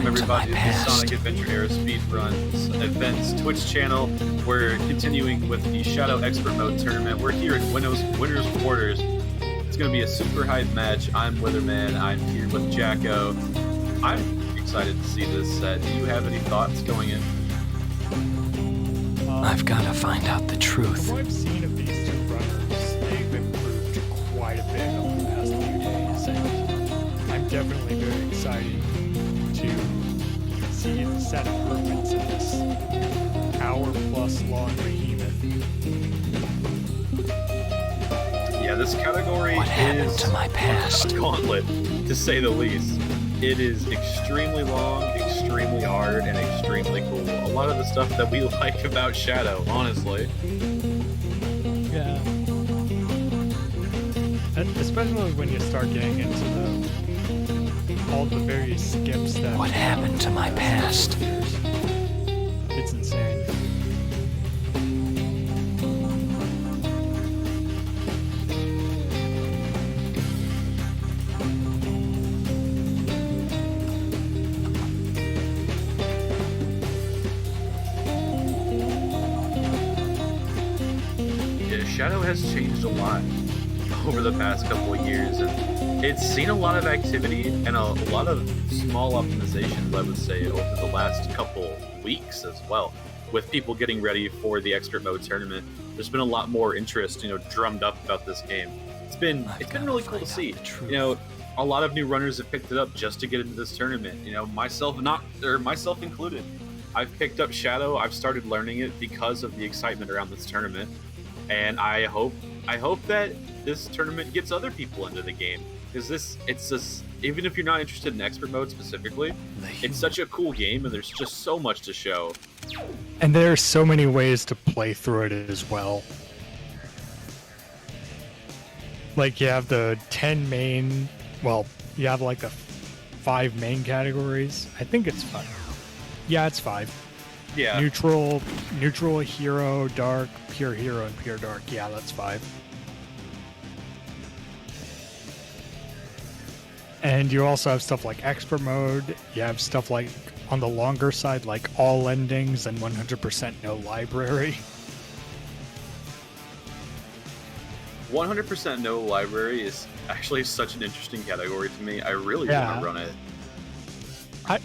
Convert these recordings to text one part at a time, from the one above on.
welcome everybody to the Sonic Adventure Era Speedruns Events Twitch channel. We're continuing with the Shadow Expert Mode tournament. We're here in Winner's Quarters. It's going to be a super hype match. I'm Witherman. I'm here with Jacko. I'm excited to see this set. Do you have any thoughts going in? I've got to find out the truth. From what I've seen of these two runners, they've improved quite a bit over the past few days, and I'm definitely very excited to see the set improvements in this hour-plus long behemoth. Yeah, this category What happened is to my past? a gauntlet, to say the least. It is extremely long, extremely hard, and extremely cool. A lot of the stuff that we like about Shadow, honestly. Yeah. And especially when you start getting into all the various skips that... What happened to my past? It's insane. Shadow has changed a lot over the past couple of years, and it's seen a lot of activity and a lot of small optimizations, I would say, over the last couple weeks as well. With people getting ready for the Expert Mode tournament, there's been a lot more interest, drummed up about this game. It's been really cool to see. A lot of new runners have picked it up just to get into this tournament. Myself included. I've picked up Shadow. I've started learning it because of the excitement around this tournament. And I hope that this tournament gets other people into the game, because even if you're not interested in Expert Mode specifically, it's such a cool game, and there's just so much to show. And there are so many ways to play through it as well. Like, you have the 10 main, you have like the 5 main categories. I think it's 5. Yeah, it's 5. Yeah. Neutral, hero, dark, pure hero, and pure dark. Yeah, that's 5. And you also have stuff like expert mode. You have stuff like on the longer side, like all endings and 100% no library. 100% no library is actually such an interesting category to me. I really want to run it.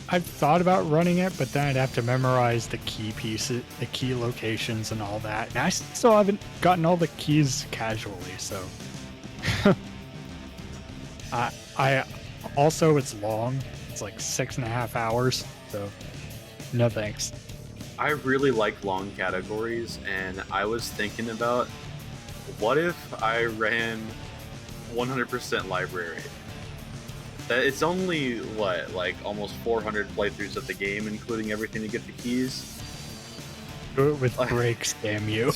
I've thought about running it, but then I'd have to memorize the key pieces, the key locations, and all that. And I still haven't gotten all the keys casually, so. I also, it's long. It's like 6.5 hours, so no thanks. I really like long categories, and I was thinking about, what if I ran 100% library? It's only, almost 400 playthroughs of the game, including everything to get the keys. Do it with breaks, damn you.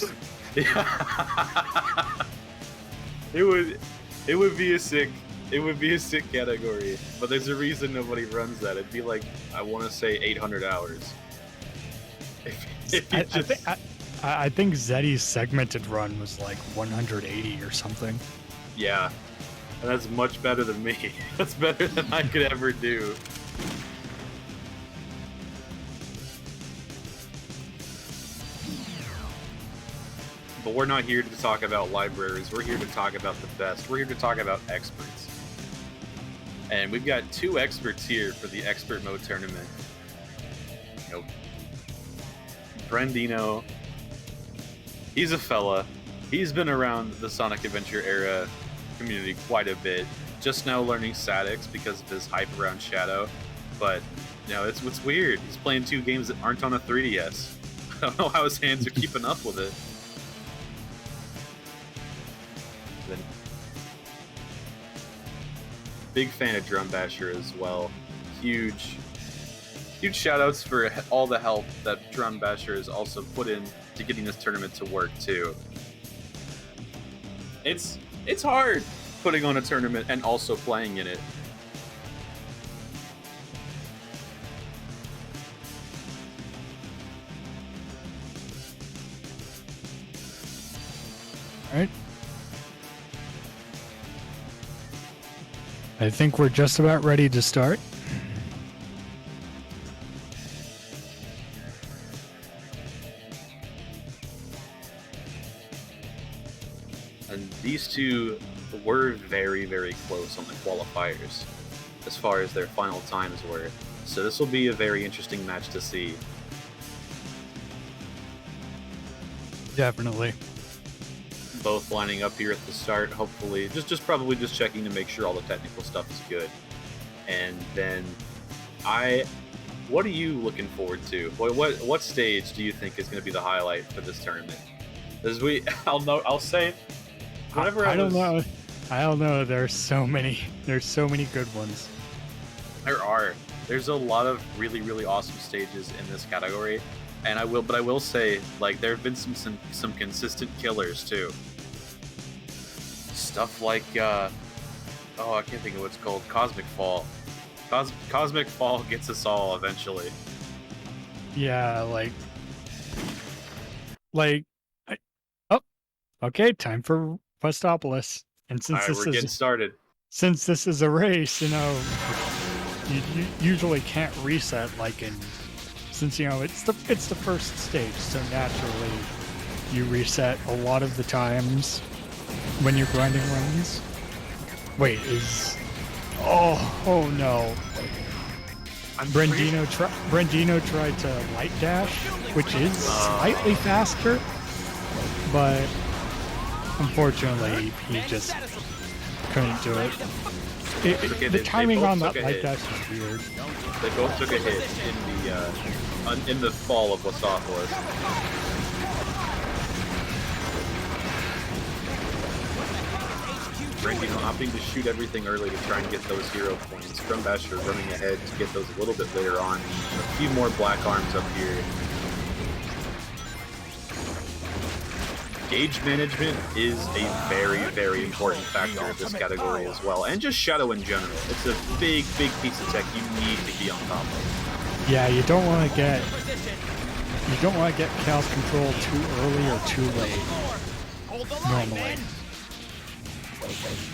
Yeah. It would be a sick category, but there's a reason nobody runs that. It'd be like, I want to say 800 hours. I think Zeddy's segmented run was like 180 or something. Yeah. And that's much better than me. That's better than I could ever do. But we're not here to talk about libraries. We're here to talk about the best. We're here to talk about experts. And we've got 2 experts here for the Expert Mode tournament. Brendino. He's a fella. He's been around the Sonic Adventure era community quite a bit, just now learning statics because of his hype around Shadow, but it's what's weird. He's playing 2 games that aren't on a 3DS. I don't know how his hands are keeping up with it. Then, big fan of Drum Basher as well. Huge shoutouts for all the help that Drum Basher has also put in to getting this tournament to work too. It's hard putting on a tournament and also playing in it. All right. I think we're just about ready to start. And these two were very, very close on the qualifiers as far as their final times were. So this will be a very interesting match to see. Definitely. Both lining up here at the start, hopefully. Just probably just checking to make sure all the technical stuff is good. And then what are you looking forward to? What stage do you think is going to be the highlight for this tournament? I'll say whenever I don't know. I don't know. There's so many good ones. There's a lot of really, really awesome stages in this category, and I will say, like, there have been some consistent killers too. Stuff like I can't think of what it's called. Cosmic Fall. Cosmic Fall gets us all eventually. Yeah, okay, time for Westopolis. And since All right, we're getting started. Since this is a race, you usually can't reset since it's the first stage, so naturally you reset a lot of the times when you're grinding runs. Wait, oh no. Brandino tried to light dash, which is slightly faster, but unfortunately he just couldn't do it. The timing on that light dash is weird. They both took a hit in the fall of Westopolis. Brandino opting to shoot everything early to try and get those hero points. Grumbasher running ahead to get those a little bit later on. A few more black arms up here. Gauge management is a very, very important factor of this category as well, and just Shadow in general. It's a big, big piece of tech you need to be on top of. Yeah, you don't want to get Chaos Control too early or too late. Normally.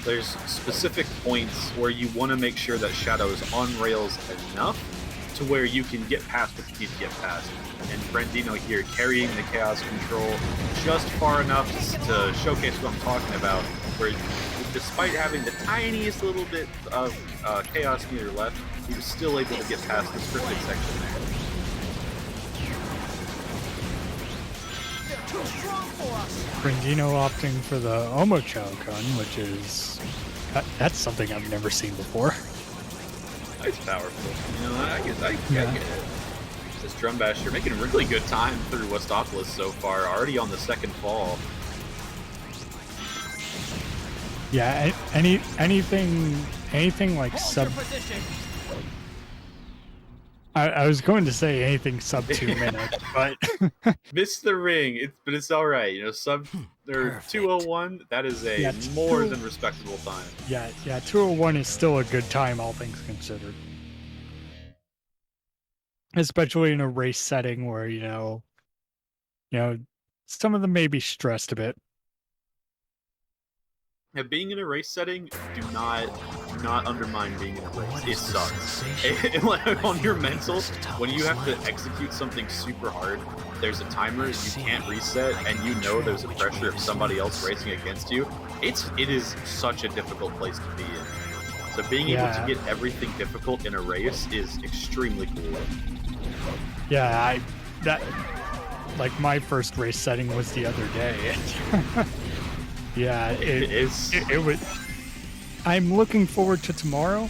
There's specific points where you want to make sure that Shadow is on rails enough to where you can get past what you need to get past. And Brandino here carrying the Chaos Control just far enough to showcase what I'm talking about, where despite having the tiniest little bit of Chaos meter left, he was still able to get past the scripted section there. Brandino opting for the Omochao-kun, which is... That's something I've never seen before. It's powerful. I get it. This Drumbasher making a really good time through Westopolis so far, already on the second fall. Yeah, anything like sub... I was going to say anything sub 2 minutes, but... Missed the ring, but it's alright. Sub... or 201, that is a more than respectable time. Yeah, 201 is still a good time, all things considered. Especially in a race setting where, some of them may be stressed a bit. Yeah, being in a race setting, do not undermine being in a race. It sucks. On your mental, when you have to execute something super hard, there's a timer, you can't reset, and there's a pressure of somebody else racing against you. It is such a difficult place to be in. So being able to get everything difficult in a race is extremely cool. Yeah, my first race setting was the other day. Yeah, it is. It would. I'm looking forward to tomorrow,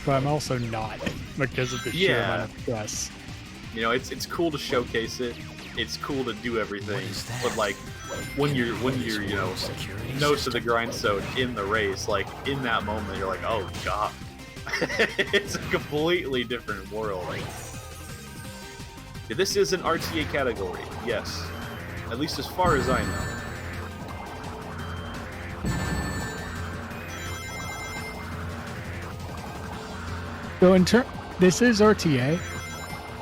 but I'm also not because of the sheer amount of stress. It's cool to showcase it. It's cool to do everything, but when you're nose to the grindstone in the race, in that moment, you're like, oh god, it's a completely different world. This is an RTA category, yes, at least as far as I know. So this is RTA,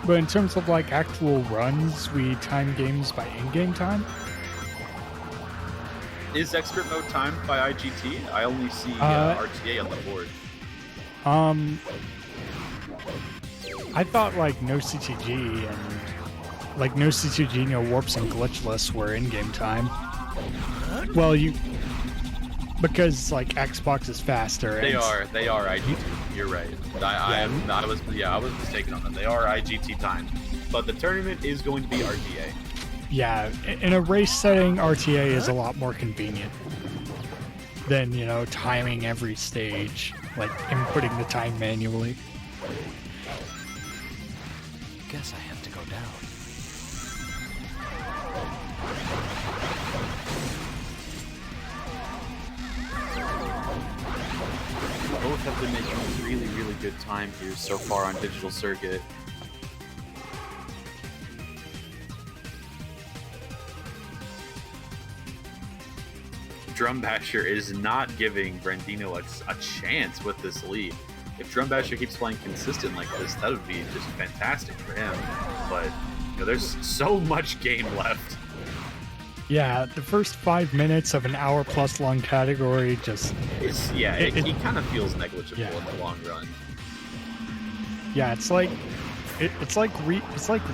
but in terms of actual runs, we time games by in-game time. Is expert mode timed by IGT? I only see RTA on the board. I thought no CTG and no CTG, warps and glitchless were in-game time. Well, because like Xbox is faster. They and are IGT. You're right. I was mistaken on that. They are IGT timed, but the tournament is going to be RTA. Yeah, in a race setting, RTA is a lot more convenient than, you know, timing every stage, like inputting the time manually. Guess I have to go down. Both have been making really, really good time here so far on Digital Circuit. Drumbasher is not giving Brandino a chance with this lead. If Drumbasher keeps playing consistent like this, that would be just fantastic for him. But you know, there's so much game left. Yeah, the first 5 minutes of an hour-plus long category just... It kind of feels negligible Yeah. in the long run. Yeah, it's like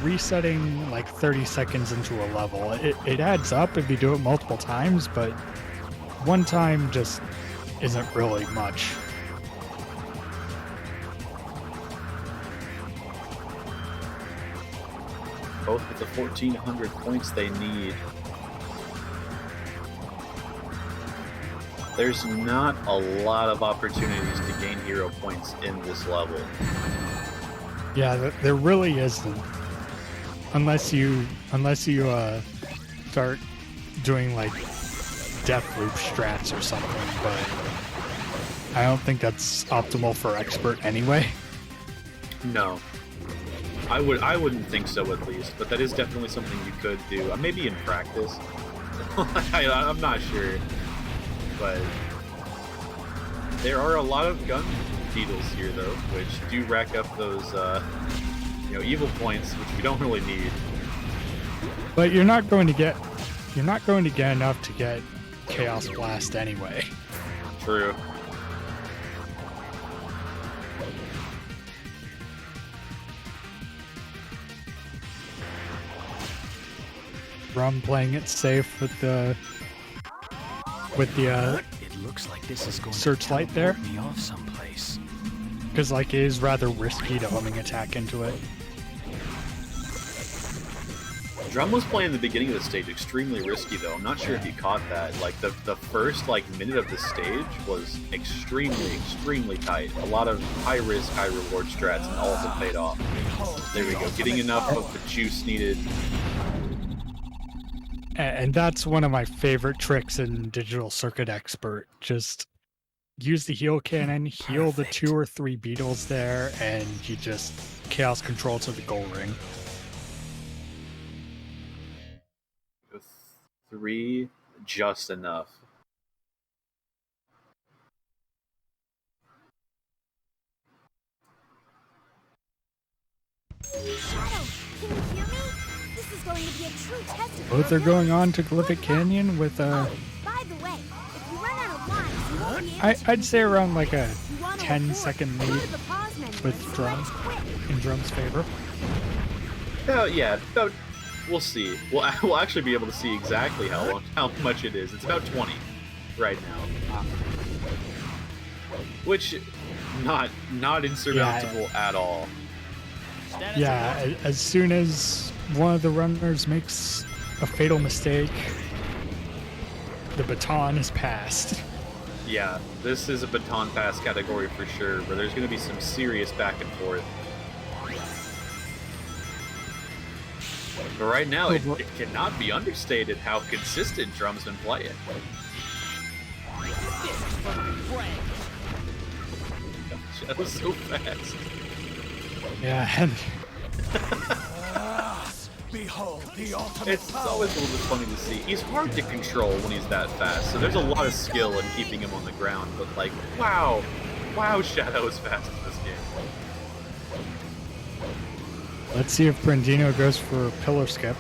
resetting like 30 seconds into a level. It adds up if you do it multiple times, but one time just isn't really much. Both with the 1,400 points they need. There's not a lot of opportunities to gain hero points in this level. Yeah, there really isn't. Unless you start doing like death loop strats or something, but I don't think that's optimal for expert anyway. No. I wouldn't think so at least, but that is definitely something you could do. Maybe in practice. I'm not sure. But there are a lot of gun beetles here though, which do rack up those evil points, which we don't really need. But you're not going to get enough to get Chaos Blast anyway. True. Rum playing it safe with the It looks like this is going Searchlight to there? teleport me off someplace. because like it is rather risky to homing attack into it. Drum was playing the beginning of the stage extremely risky though. I'm not sure if you caught that. Like the first minute of the stage was extremely tight. A lot of high risk, high reward strats, and all of them paid off. There we go. Getting enough of the juice needed. And that's one of my favorite tricks in Digital Circuit Expert. Just use the heal cannon, heal the 2 or 3 beetles there, and you just chaos control to the goal ring. With 3, just enough. Shadow, can you hear me? This is going to be a true test of Both your are going on to ability. Glyphic Canyon with Oh, by the way, if you run out of lines, you won't be able to I'd say around like a You want to 10-second record, go lead to the pause menu with and select Drum quit. in Drum's favor. We'll see. We'll actually be able to see exactly how much it is. It's about 20 right now, which not insurmountable at all. Yeah, as soon as one of the runners makes a fatal mistake, the baton is passed. Yeah, this is a baton pass category for sure, where there's going to be some serious back and forth. But right now, it cannot be understated how consistent Drum's been playing. That was so fast. Yeah, and Behold the ultimate It's always a little bit funny to see. He's hard to control when he's that fast, so there's a lot of skill in keeping him on the ground, but like, wow, Shadow is fast in this game. let's see if Brandino goes for a pillar skip.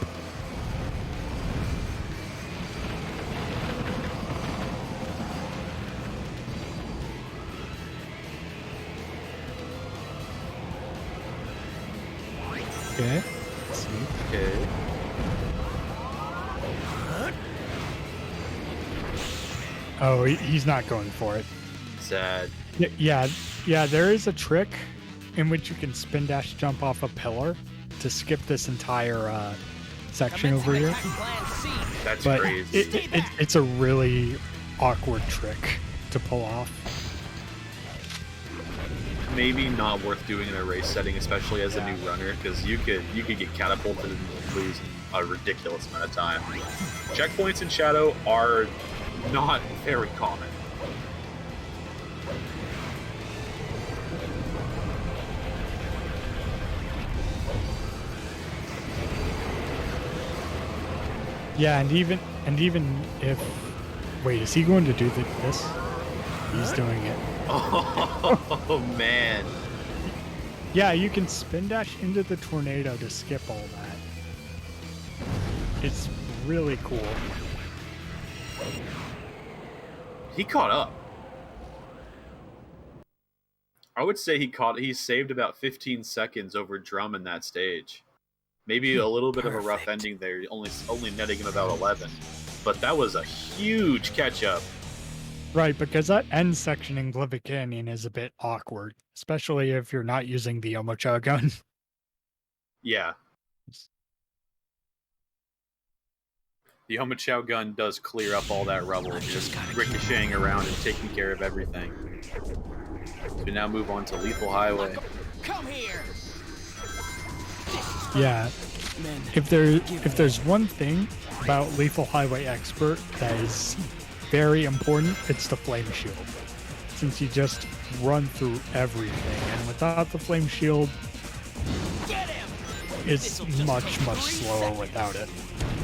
Okay. Let's see. Okay. Oh, he's not going for it. Sad. Yeah, there is a trick in which you can spin dash jump off a pillar to skip this entire section over here. That's But crazy. it's a really awkward trick to pull off. Maybe not worth doing in a race setting, especially as a new runner, because you could get catapulted and lose a ridiculous amount of time. Checkpoints in Shadow are not very common. Yeah, and even if wait, is he going to do this? He's doing it. Oh man. Yeah, you can spin dash into the tornado to skip all that. It's really cool. He caught up. I would say he saved about 15 seconds over Drum in that stage. Maybe a little bit of a rough ending there, only netting him about 11. But that was a huge catch up. Right, because that end section in Glyphic Canyon is a bit awkward, especially if you're not using the Omocha gun. Yeah. The Omochao gun does clear up all that rubble, just ricocheting around and taking care of everything. So we now move on to Lethal Highway. Come here. Yeah. If there's one thing about Lethal Highway Expert that is very important, it's the flame shield. Since you just run through everything, and without the flame shield, it's much slower without it.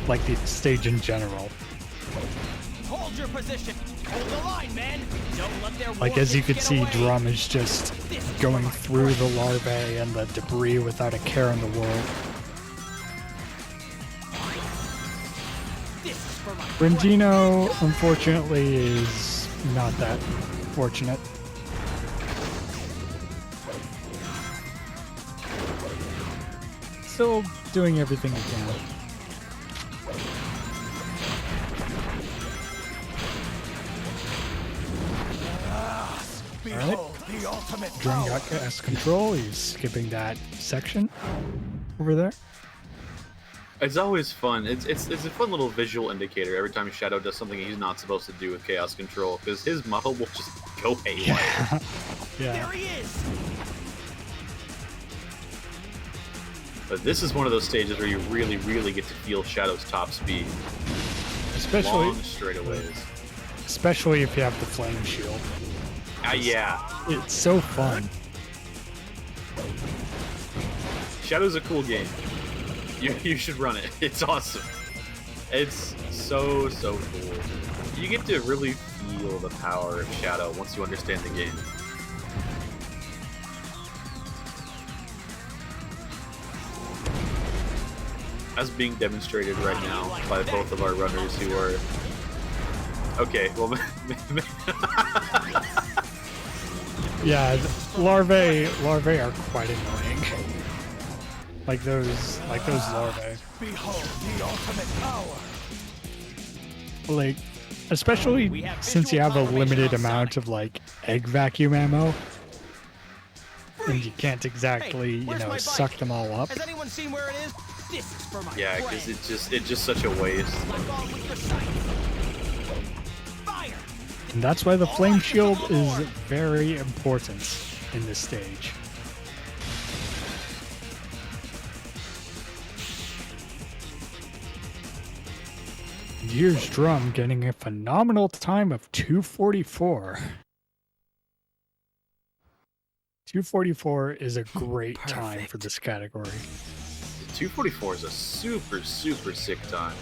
Like the stage in general. Hold your position. Hold the line, man. Don't let their Like as you can see, away. Drum is just going through the larvae and the debris without a care in the world. Brindino, unfortunately, is not that fortunate. Still doing everything he can. Alright. The ultimate Drum got gas control. He's skipping that section over there. It's always fun. It's a fun little visual indicator every time Shadow does something he's not supposed to do with Chaos Control, because his model will just go haywire. Yeah. There he is. But this is one of those stages where you really get to feel Shadow's top speed. Especially Long straightaways. especially if you have the flame shield. Yeah. It's so fun. Shadow's a cool game. You should run it. It's awesome. It's so cool. You get to really feel the power of Shadow once you understand the game. As being demonstrated right now by both of our runners who are... Okay, well... Yeah, larvae are quite annoying. Like those larvae. Behold the ultimate power. Like, especially since you have a limited amount of like egg vacuum ammo, and you can't exactly, you know, suck them all up. Has anyone seen where it is? This is for my Yeah, because it's just such a waste. Fire. And that's why the flame shield is very important in this stage. And here's Drum getting a phenomenal time of 2:44. 2:44 is a great time for this category. 2:44 is a super sick time.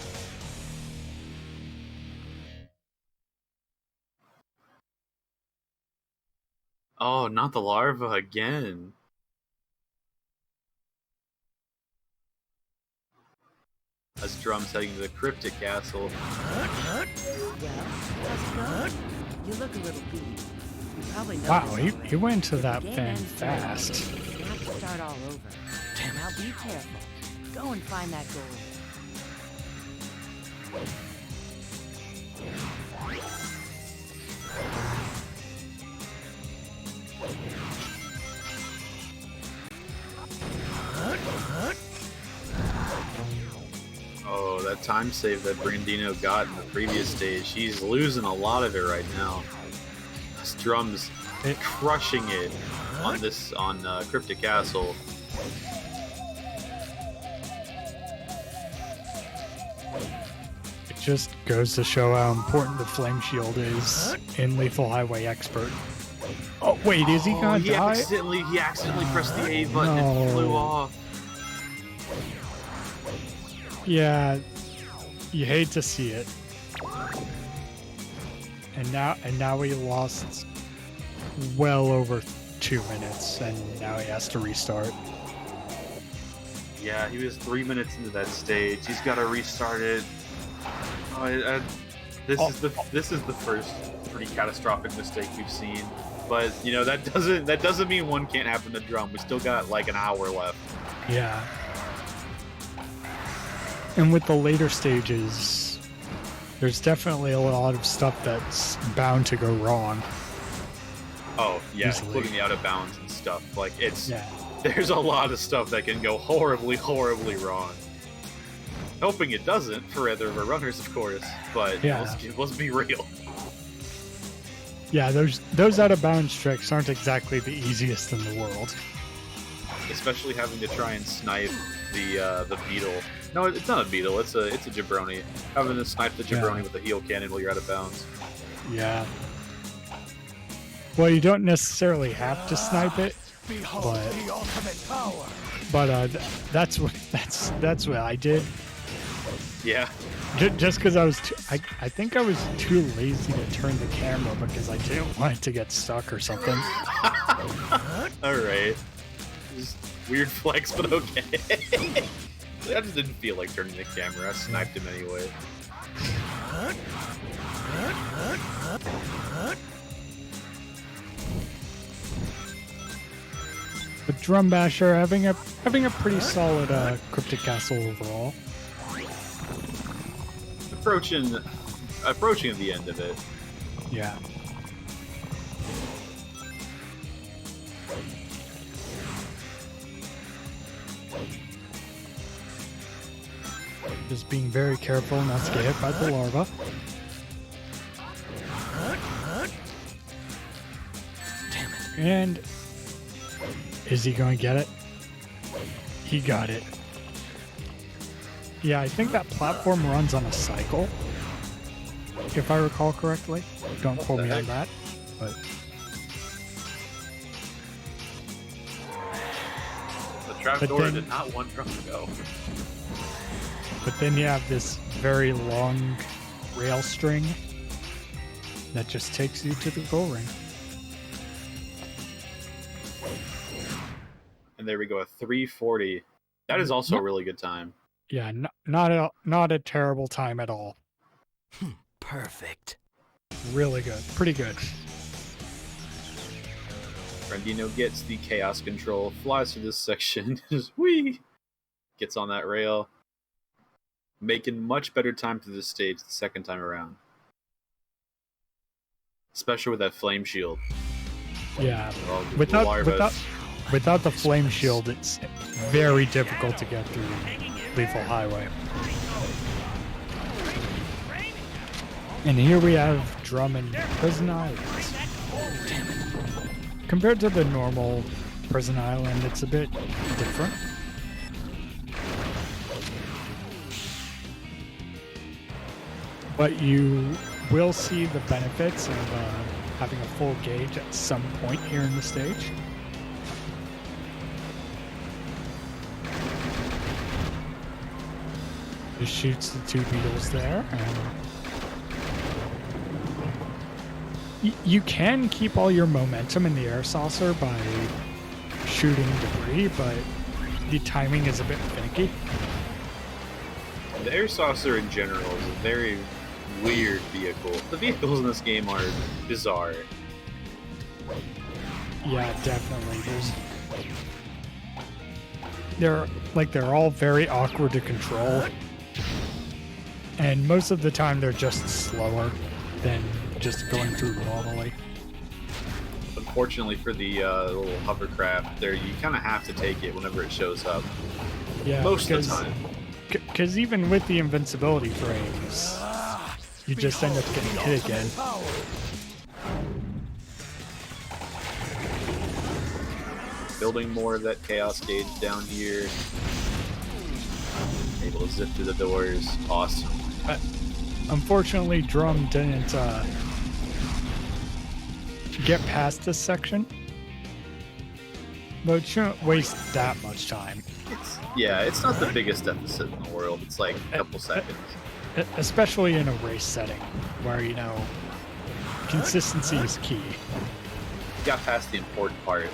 Oh, not the larva again. As Drum's heading to the Cryptic Castle. Well, you look a little beat. You probably know. Wow, he went to that Game fan ends fast. tonight. You have to start all over. Now be careful. Go and find that gold. that time save that Brandino got in the previous stage. He's losing a lot of it right now. His drum's crushing it on Cryptic Castle. It just goes to show how important the Flame Shield is in Lethal Highway Expert. Oh wait, is he gonna die? He accidentally pressed the A button and flew off. Yeah, you hate to see it. And now he lost well over 2 minutes, and now he has to restart. Yeah, he was 3 minutes into that stage. He's got to restart it. This is the first pretty catastrophic mistake we've seen. But you know that doesn't mean one can't happen to drum. We still got like an hour left. Yeah. And with the later stages, there's definitely a lot of stuff that's bound to go wrong. Oh yeah, Easily. including the out of bounds and stuff. Like Yeah. there's a lot of stuff that can go horribly, horribly wrong. Hoping it doesn't for either of our runners, of course. But Yeah. let's be real. Yeah, those out of bounds tricks aren't exactly the easiest in the world. Especially having to try and snipe the beetle. No, it's not a beetle. It's a jabroni. Having to snipe the jabroni with a heel cannon while you're out of bounds. Yeah. Well, you don't necessarily have to snipe it, Behold but the ultimate power. that's what I did. Yeah. Just because I think I was too lazy to turn the camera because I didn't want it to get stuck or something. All right. Just weird flex, but okay. I just didn't feel like turning the camera. I sniped him anyway. But Drum Basher having a pretty solid Cryptic Castle overall. Approaching the end of it. Yeah. Just being very careful not to get hit by the larva. Damn it. And is he going to get it? He got it. Yeah, I think that platform runs on a cycle, if I recall correctly. Don't quote me on that, but The trapdoor did not want drum to go. but then you have this very long rail string that just takes you to the goal ring. And there we go, a 3:40. That is also a really good time. Yeah, not a terrible time at all. Perfect. Really good, pretty good. Brandino gets the chaos control, flies through this section, just whee! Gets on that rail. Making much better time through this stage the second time around. Especially with that flame shield. Yeah, Well, the without larvas. the flame shield, it's very difficult to get through Lethal Highway. And here we have Drum and Prison Island. Compared to the normal Prison Island, it's a bit different. But you will see the benefits of having a full gauge at some point here in the stage. Just shoots the two beetles there. And you can keep all your momentum in the air saucer by shooting debris, but the timing is a bit finicky. The air saucer in general is a very weird vehicle. The vehicles in this game are bizarre. Yeah, definitely. They're all very awkward to control. And most of the time they're just slower than just going through normally. Unfortunately for the little hovercraft, there you kind of have to take it whenever it shows up. Yeah, Most of because the time. Because even with the invincibility frames, you just end up getting hit again. Building more of that chaos gauge down here. Able to zip through the doors. Awesome. Unfortunately, Drum didn't get past this section. But it shouldn't waste that much time. It's not the biggest deficit in the world. It's like a couple seconds. Especially in a race setting where, you know, consistency is key. Got past the important part.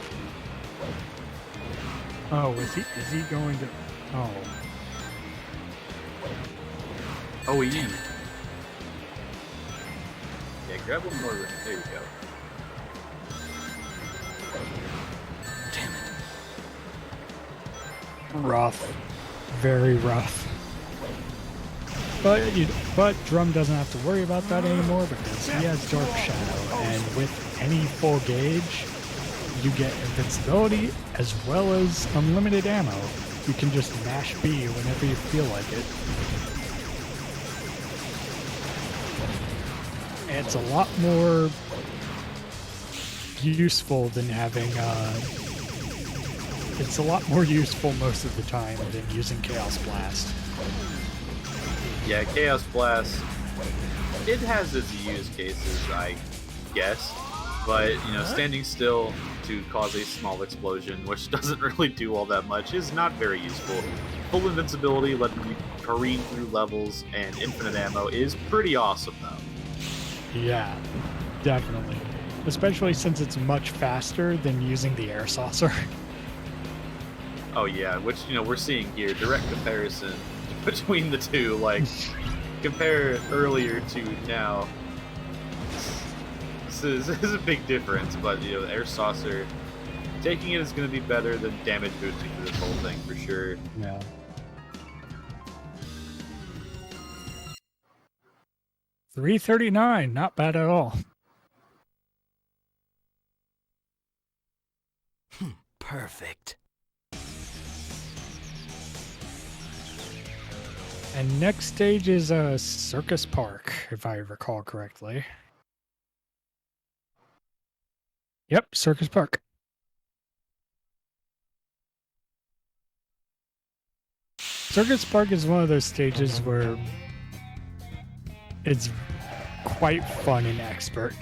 Oh, is he going to... Oh. Oh, yeah. Yeah, grab one more ring. There you go. Damn it. Rough. Very rough. But Drum doesn't have to worry about that anymore because he has Dark Shadow, and with any full gauge, you get invincibility as well as unlimited ammo. You can just mash B whenever you feel like it. And it's a lot more useful than having it's a lot more useful most of the time than using Chaos Blast. Yeah, Chaos Blast, it has its use cases, I guess. But, you know, standing still to cause a small explosion, which doesn't really do all that much, is not very useful. Full invincibility, letting you careen through levels, and infinite ammo is pretty awesome, though. Yeah, definitely. Especially since it's much faster than using the air saucer. Oh yeah, which, you know, we're seeing here, direct comparison between the two, like, compare earlier to now. This is a big difference, but, you know, air saucer, taking it is going to be better than damage boosting for this whole thing, for sure. Yeah. $339, not bad at all. Perfect. And next stage is Circus Park, if I recall correctly. Yep, Circus Park. Circus Park is one of those stages where it's quite fun and expert.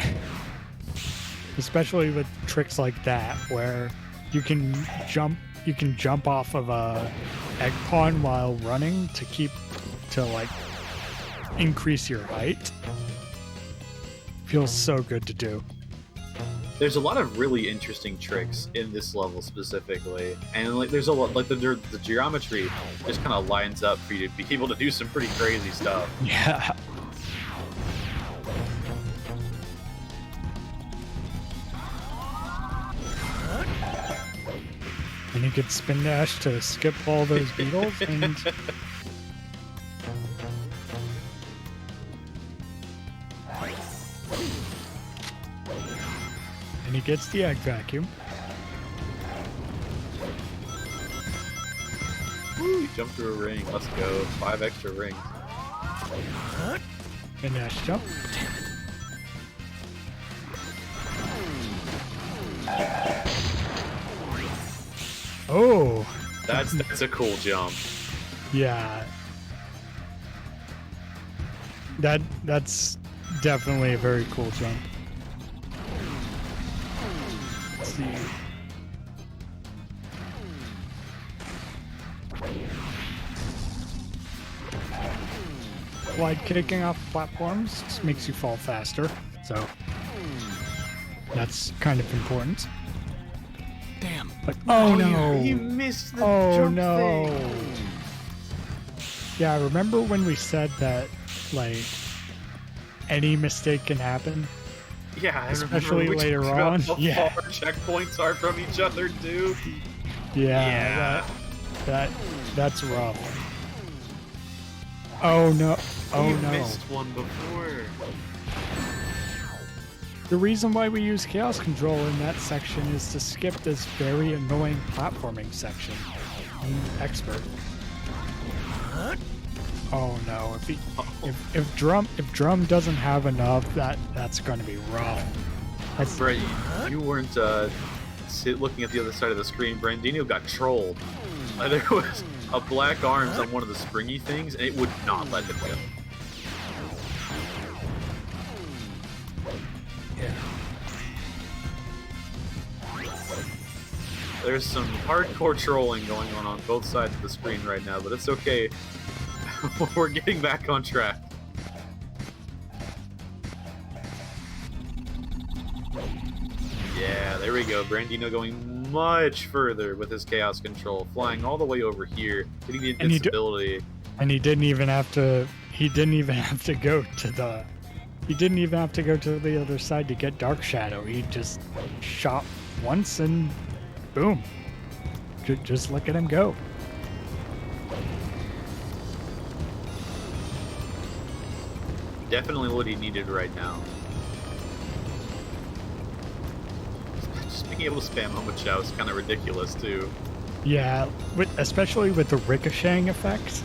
Especially with tricks like that, where you can jump off of a egg pond while running to like increase your height. Feels so good to do. There's a lot of really interesting tricks in this level specifically, and like there's a lot, like the geometry just kind of lines up for you to be able to do some pretty crazy stuff. Yeah. And you could spin dash to skip all those beetles and he gets the egg vacuum. Woo, you jump through a ring. Let's go. 5 extra rings. And dash jump. Oh, That's a cool jump. yeah. That's definitely a very cool jump. Let's see. Glide kicking off platforms just makes you fall faster, so that's kind of important. Damn. Like, oh no! You missed the Oh jump no! thing. Yeah, remember when we said that, like, any mistake can happen? Yeah, I Especially remember we later talked about on. how Yeah. far checkpoints are from each other, dude. Yeah. That's rough. Oh no! Oh you no! missed one before. The reason why we use Chaos Control in that section is to skip this very annoying platforming section. I'm expert. Oh no! If drum doesn't have enough, that's going to be rough. That's Brett, you weren't looking at the other side of the screen. Brandino got trolled. There was a black arms on one of the springy things, and it would not let him go. yeah. There's some hardcore trolling going on both sides of the screen right now, but it's okay. We're getting back on track. Yeah, there we go. Brandino going much further with his chaos control, flying all the way over here, getting the invincibility. And he didn't even have to. He didn't even have to go to the. He didn't even have to go to the other side to get Dark Shadow. He just shot once and boom. Just look at him go. Definitely what he needed right now. Just being able to spam Homa Chow is kind of ridiculous too. Yeah, especially with the ricocheting effect.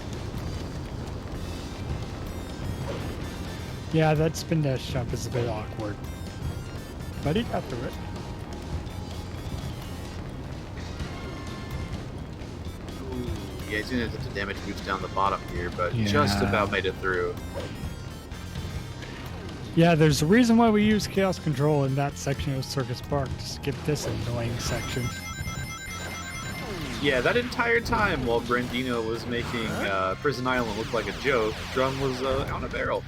Yeah, that spin dash jump is a bit awkward. But he got through it. Yeah, he's gonna have to damage boost down the bottom here, but Yeah. just about made it through. Yeah, there's a reason why we use Chaos Control in that section of Circus Park to skip this annoying section. Yeah, that entire time while Brandino was making Prison Island look like a joke, Drum was on a barrel.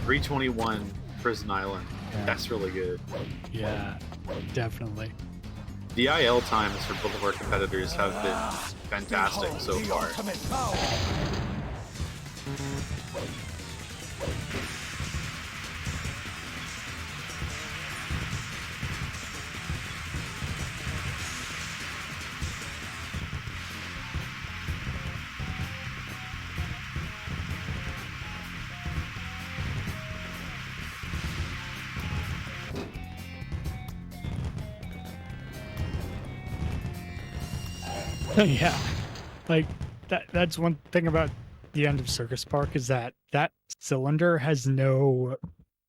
.321 Prison Island. Yeah. That's really good. Yeah, definitely. The IL times for both of our competitors have been fantastic so far. Yeah, like that's one thing about the end of Circus Park is that cylinder has no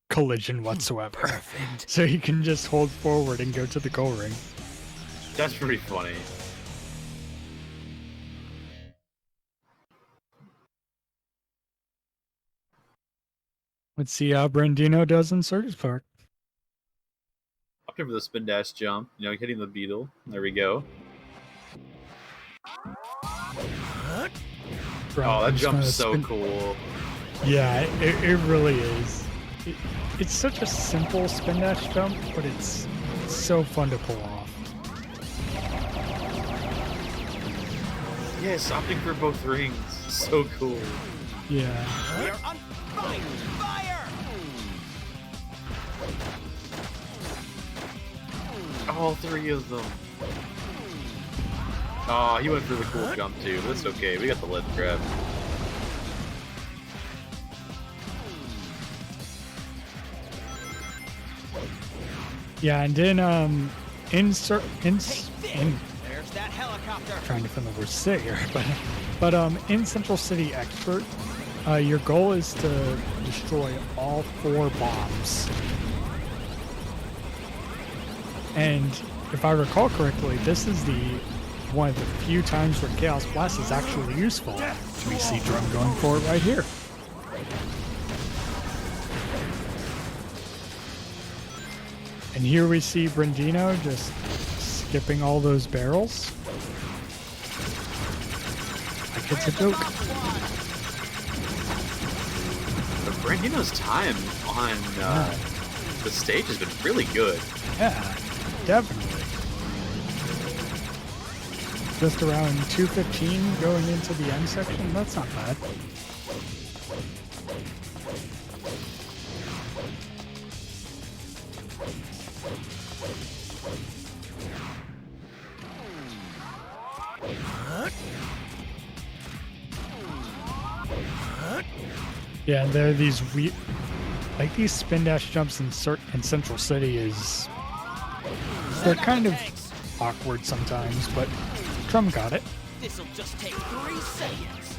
collision whatsoever. Perfect. So you can just hold forward and go to the goal ring. That's pretty funny. Let's see how Brandino does in Circus Park. Opting for the spin dash jump, hitting the beetle. There we go. Oh, that jump's so cool. Yeah, it really is. It's such a simple spin dash jump, but it's so fun to pull off. Yes, opting for both rings. So cool. Yeah. We are on fire! Fire! All three of them. Oh, he went for the cool jump too, but it's okay. We got the lid grab. Yeah, and then There's that helicopter. trying to find the word to say here, but in Central City Expert, your goal is to destroy all 4 bombs. And if I recall correctly, this is one of the few times where Chaos Blast is actually useful. We see Drum going for it right here. And here we see Brandino just skipping all those barrels. Like it's a joke. But Brandino's time on the stage has been really good. Yeah, definitely. Just around 2:15 going into the end section. That's not bad. Yeah, and there are these like these spin dash jumps in Central City is they're kind of awkward sometimes, but Drum got it. This'll just take 3 seconds.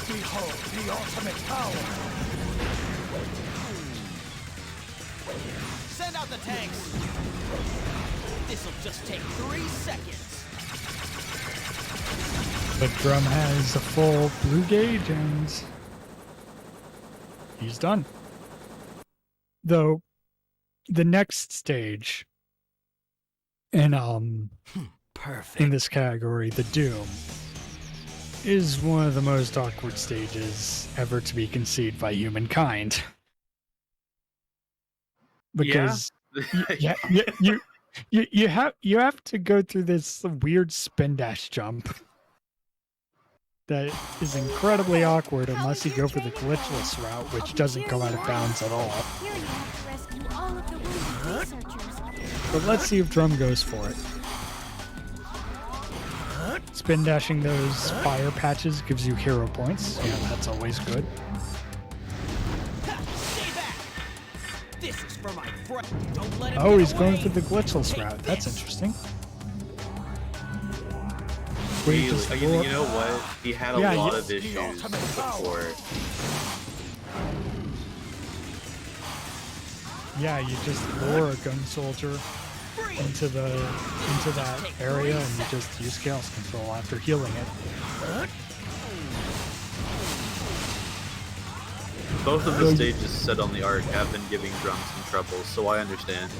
Behold the ultimate power. Send out the tanks. This'll just take 3 seconds. But Drum has a full blue gauge and he's done. Though the next stage in Perfect. in this category, the Doom, is one of the most awkward stages ever to be conceived by humankind. Because you have to go through this weird spin dash jump that is incredibly awkward unless you go for the glitchless route, which doesn't go out of bounds at all. Here you have to rescue all of the wounded researchers. But let's see if Drum goes for it. Spin dashing those fire patches gives you hero points. Yeah, that's always good. Stay back. This is for my friend. Don't let him Oh, get he's going away. for the glitchless Take route. That's this. interesting. Where you just You roar- know what? He had a Yeah, lot you- of issues before. Yeah, you just lure a gun soldier into that area and you just use chaos control after healing it. Both of the stages set on the arc have been giving Drum some trouble, so I understand.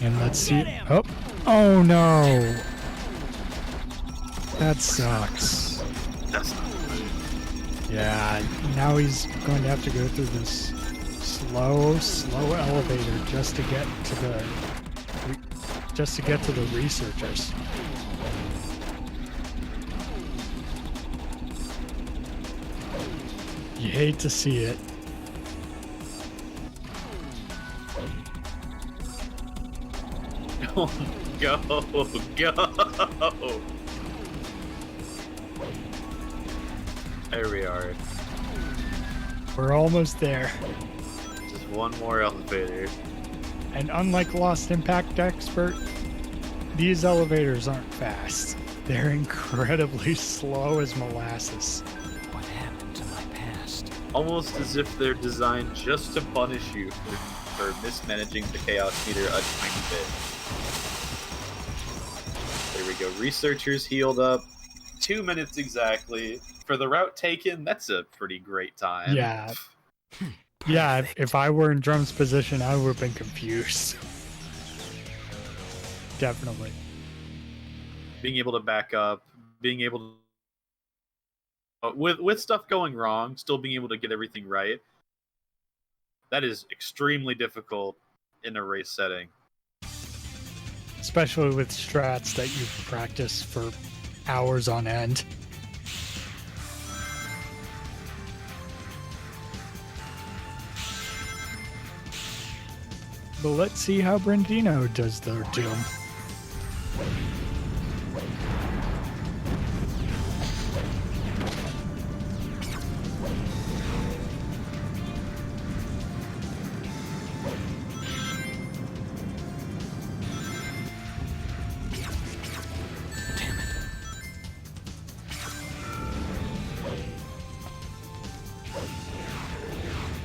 And let's see. Oh no! That sucks. That's not Yeah, now he's going to have to go through this slow elevator just to get to the researchers. You hate to see it. Go, go! There we are. We're almost there. Just one more elevator. And unlike Lost Impact Expert, these elevators aren't fast. They're incredibly slow as molasses. What happened to my past? Almost as if they're designed just to punish you for mismanaging the chaos meter a tiny bit. There we go. Researchers healed up. 2 minutes exactly. For the route taken, that's a pretty great time. Yeah. Yeah, if I were in Drum's position, I would have been confused. Definitely. Being able to back up, being able to... with stuff going wrong, still being able to get everything right. That is extremely difficult in a race setting. Especially with strats that you practice for hours on end. But let's see how Brandino does their Doom.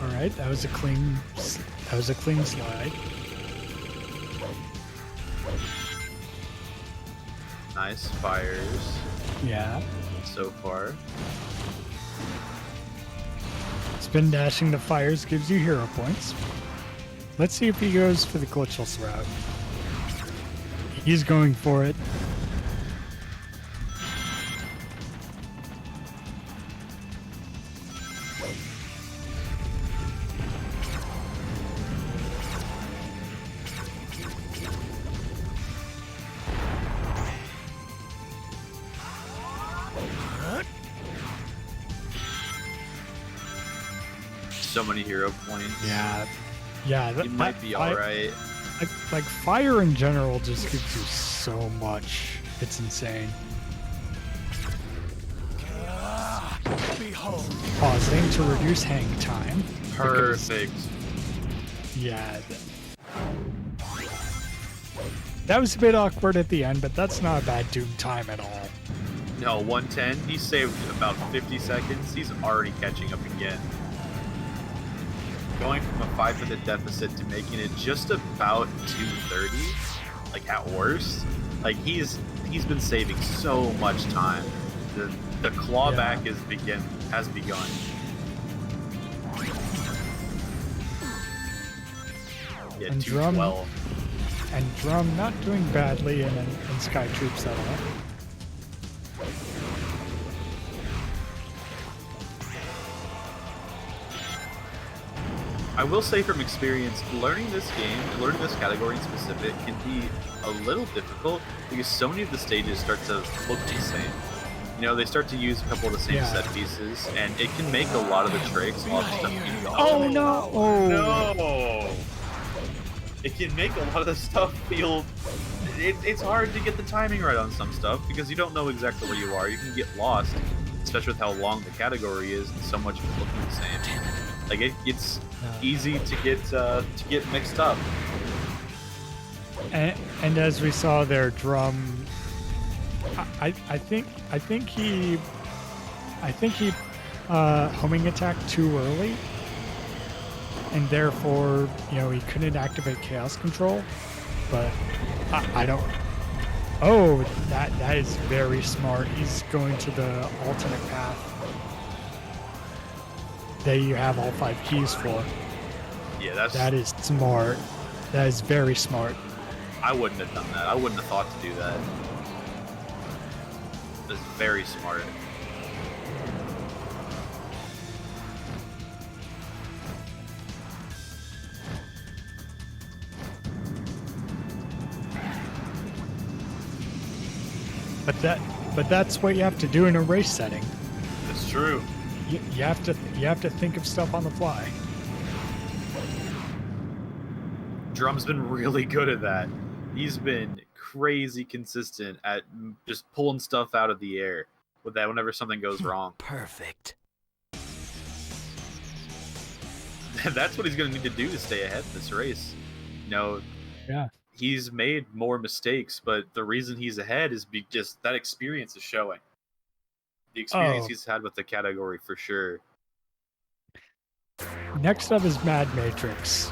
All right, that was a clean slide. Nice fires Yeah. so far. Spin dashing the fires gives you hero points. Let's see if he goes for the glitchless route. He's going for it. so many hero points. Yeah, He might be alright. Like fire in general just gives you so much. It's insane. Behold. Pausing to reduce hang time. because- Perfect. Yeah. That was a bit awkward at the end, but that's not a bad Doom time at all. No, 110. He saved about 50 seconds. He's already catching up again. Going from a 5-minute deficit to making it just about 2:30, like at worst. Like he's been saving so much time. The clawback has begun. Yeah, And 212. And Drum not doing badly in Sky Troops at all. I will say from experience, learning this category in specific, can be a little difficult because so many of the stages start to look the same. You know, they start to use a couple of the same set pieces, and it can make a lot of the tricks, a lot of stuff feel Oh no! Oh no! It can make a lot of the stuff feel. It's hard to get the timing right on some stuff because you don't know exactly where you are. You can get lost, especially with how long the category is and so much of it looking the same. Like it's easy to get mixed up. And as we saw there, Drum. I think he homing attacked too early, and therefore he couldn't activate Chaos Control. But I don't. Oh, that is very smart. He's going to the alternate path that you have all 5 keys for. Yeah, that is smart. That is very smart. I wouldn't have done that. I wouldn't have thought to do that. That's very smart. But that's what you have to do in a race setting. That's true. You have to think of stuff on the fly. Drum's been really good at that. He's been crazy consistent at just pulling stuff out of the air with that whenever something goes wrong. Perfect. That's what he's going to need to do to stay ahead in this race. Yeah. He's made more mistakes, but the reason he's ahead is just that experience is showing. The experience he's had with the category for sure. Next up is Mad Matrix.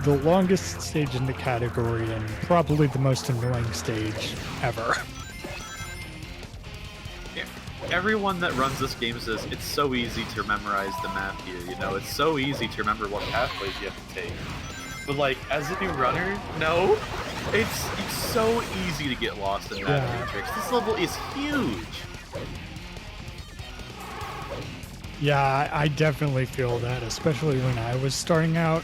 The longest stage in the category and probably the most annoying stage ever. Yeah. Everyone that runs this game says it's so easy to memorize the map here, it's so easy to remember what pathways you have to take. But like, as a new runner, no. It's so easy to get lost in Mad Matrix. This level is huge. Yeah, I definitely feel that, especially when I was starting out.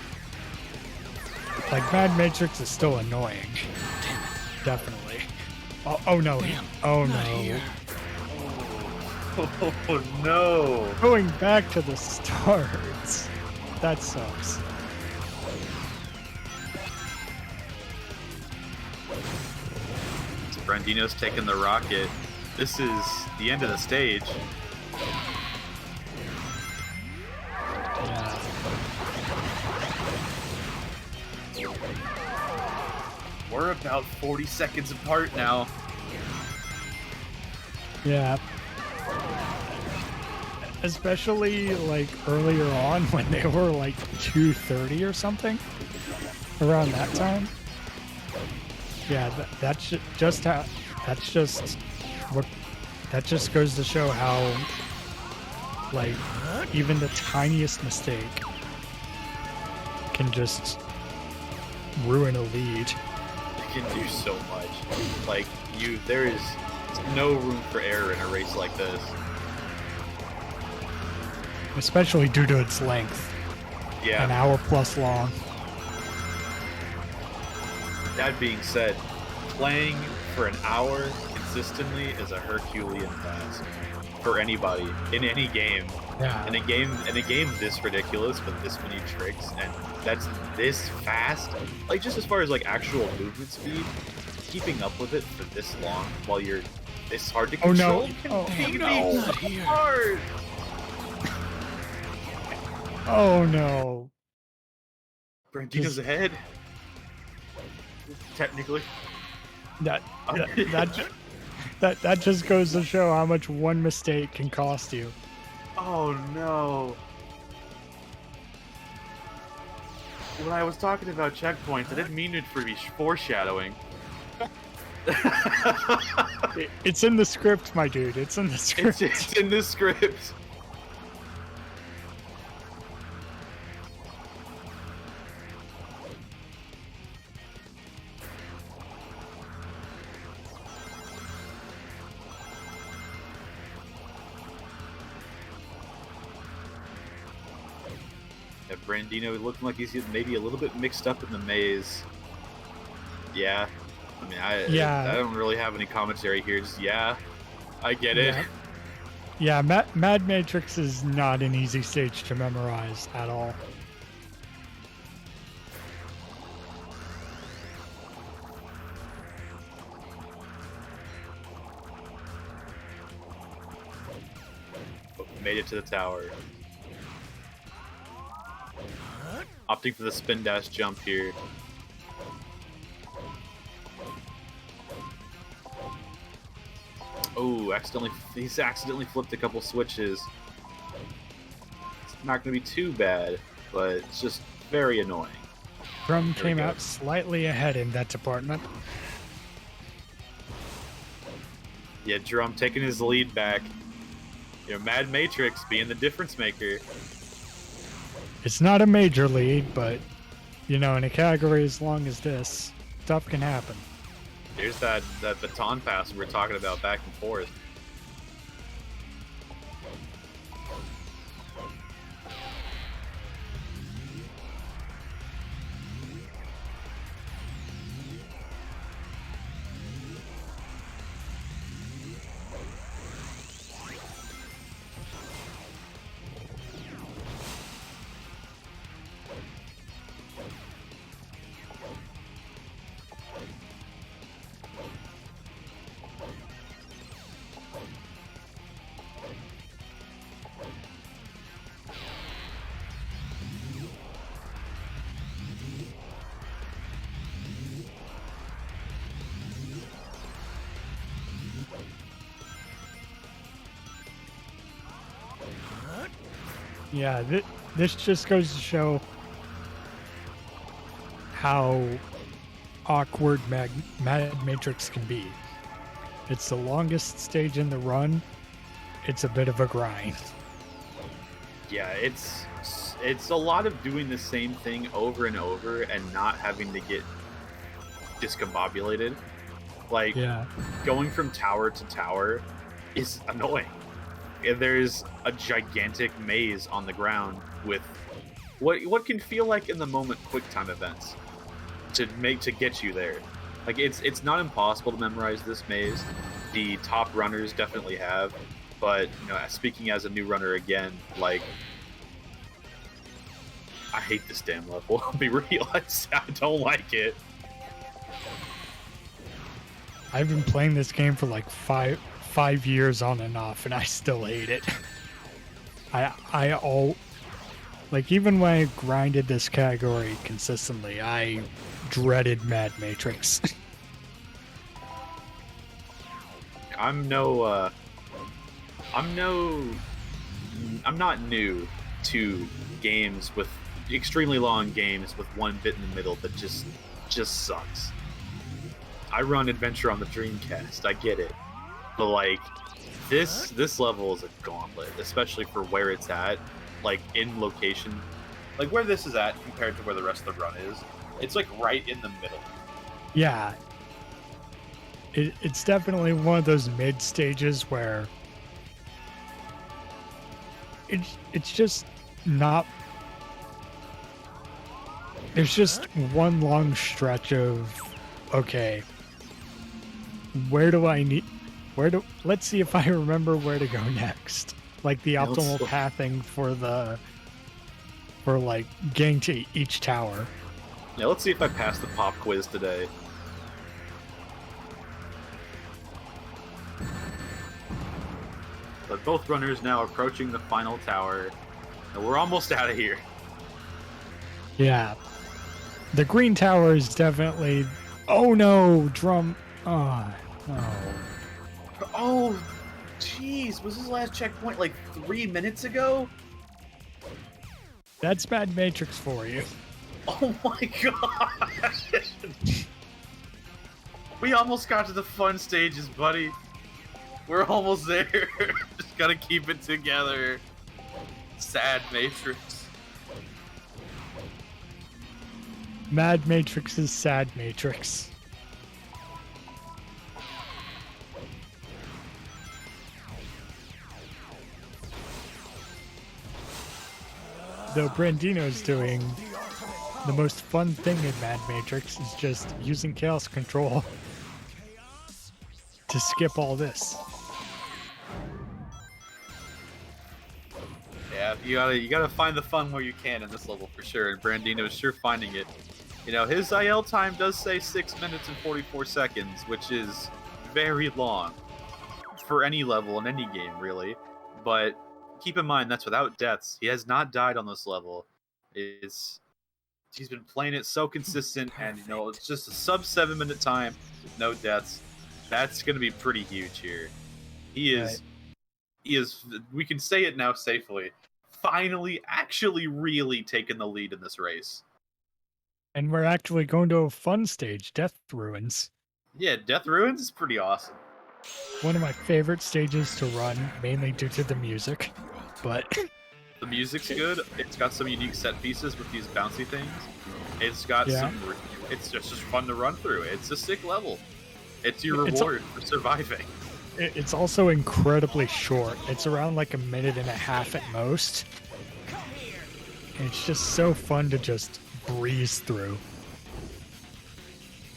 Like, Mad Matrix is still annoying. Definitely. Oh no. Oh no. Oh no. Going back to the start. That sucks. So Brandino's taking the rocket. This is the end of the stage. Yeah. We're about 40 seconds apart now. Yeah. Especially like earlier on when they were like 2:30 or something. Around that time. Yeah, that just goes to show how like even the tiniest mistake can just ruin a lead. It can do so much. Like there is no room for error in a race like this. Especially due to its length. Yeah. An hour plus long. That being said, playing for an hour consistently is a Herculean task for anybody in any game. Yeah. In a game this ridiculous with this many tricks and that's this fast, like just as far as like actual movement speed, keeping up with it for this long while you're this hard to Oh, no. control Oh, can be no. so hard. Oh no. Brandino's ahead. Technically. That that just goes to show how much one mistake can cost you. Oh no. When I was talking about checkpoints, I didn't mean it to be foreshadowing. It's in the script, my dude. It's in the script. It's in the script. Yeah, Brandino looking like he's maybe a little bit mixed up in the maze. Yeah. I mean, I don't really have any commentary here. Just, yeah, I get it. Yeah, Mad Matrix is not an easy stage to memorize at all. Made it to the tower. Opting for the spin dash jump here. Oh, he's accidentally flipped a couple switches. It's not going to be too bad, but it's just very annoying. Drum came out slightly ahead in that department. Yeah, Drum taking his lead back. You know, Mad Matrix being the difference maker. It's not a major lead, but, you know, in a category as long as this, stuff can happen. There's that baton pass we were talking about back and forth. Yeah, this just goes to show how awkward Mad Matrix can be. It's the longest stage in the run. It's a bit of a grind. Yeah, it's a lot of doing the same thing over and over and not having to get discombobulated. Like, going from tower to tower is annoying. And there's a gigantic maze on the ground with what can feel like in the moment quick time events to get you there. Like it's not impossible to memorize this maze. The top runners definitely have, but you know, speaking as a new runner again, like I hate this damn level. I'll be real, I don't like it. I've been playing this game for like five years on and off, and I still hate it. Even when I grinded this category consistently, I dreaded Mad Matrix. I'm not new to games with extremely long games with one bit in the middle that just sucks. I run Adventure on the Dreamcast, I get it. But like this level is a gauntlet, especially for where it's at, like in location. Like where this is at compared to where the rest of the run is. It's like right in the middle. Yeah. It's definitely one of those mid stages where it's just not. There's just one long stretch of, okay, where do I need Let's see if I remember where to go next. Like the Yeah, let's optimal look. pathing for like getting to each tower. Yeah, let's see if I pass the pop quiz today. But both runners now approaching the final tower. And we're almost out of here. Yeah. The green tower is definitely. Oh no, drum. Oh no. Oh, jeez. Was his last checkpoint like 3 minutes ago? That's Mad Matrix for you. Oh my god! We almost got to the fun stages, buddy. We're almost there. Just gotta keep it together. Sad Matrix. Mad Matrix is Sad Matrix. Though Brandino's doing the most fun thing in Mad Matrix is just using Chaos Control to skip all this. Yeah, you gotta find the fun where you can in this level for sure, and Brandino's sure finding it. You know, his IL time does say 6 minutes and 44 seconds, which is very long for any level in any game, really. But keep in mind, that's without deaths. He has not died on this level. He's been playing it so consistent, and you know, it's just a sub 7 minute time with no deaths. That's gonna be pretty huge here. He is. Right. He is. We can say it now safely. Finally, actually, really taking the lead in this race. And we're actually going to a fun stage, Death Ruins. Yeah, Death Ruins is pretty awesome. One of my favorite stages to run, mainly due to the music. But The music's good. It's got some unique set pieces with these bouncy things. It's got some. It's just fun to run through. It's a sick level. It's your reward for surviving. it's also incredibly short. It's around like a minute and a half at most. And it's just so fun to just breeze through.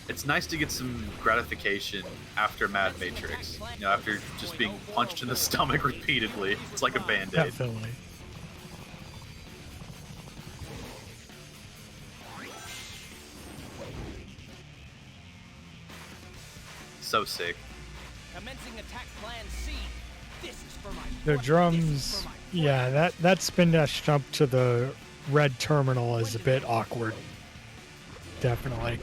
It's nice to get some gratification after Mad Matrix. You know, after just being punched in the stomach repeatedly. It's like a band-aid. Definitely. So sick. Commencing attack plan C. This is for my The drums, yeah, that spin dash jump to the red terminal is a bit awkward. Definitely.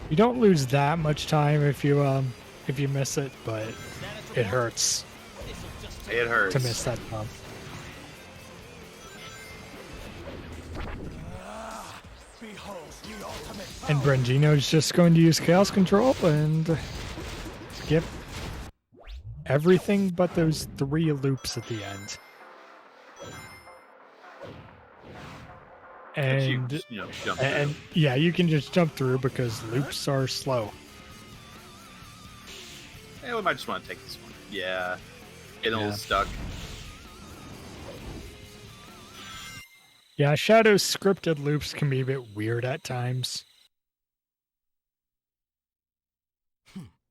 You don't lose that much time if you miss it, but it hurts It hurts. to miss that jump. And Brandino's just going to use Chaos Control and skip everything but those 3 loops at the end. And You know, jump And through. yeah, you can just jump through because loops are slow. Yeah, we might just want to take this one. Yeah. Getting a little Yeah. stuck. Yeah, Shadow's scripted loops can be a bit weird at times.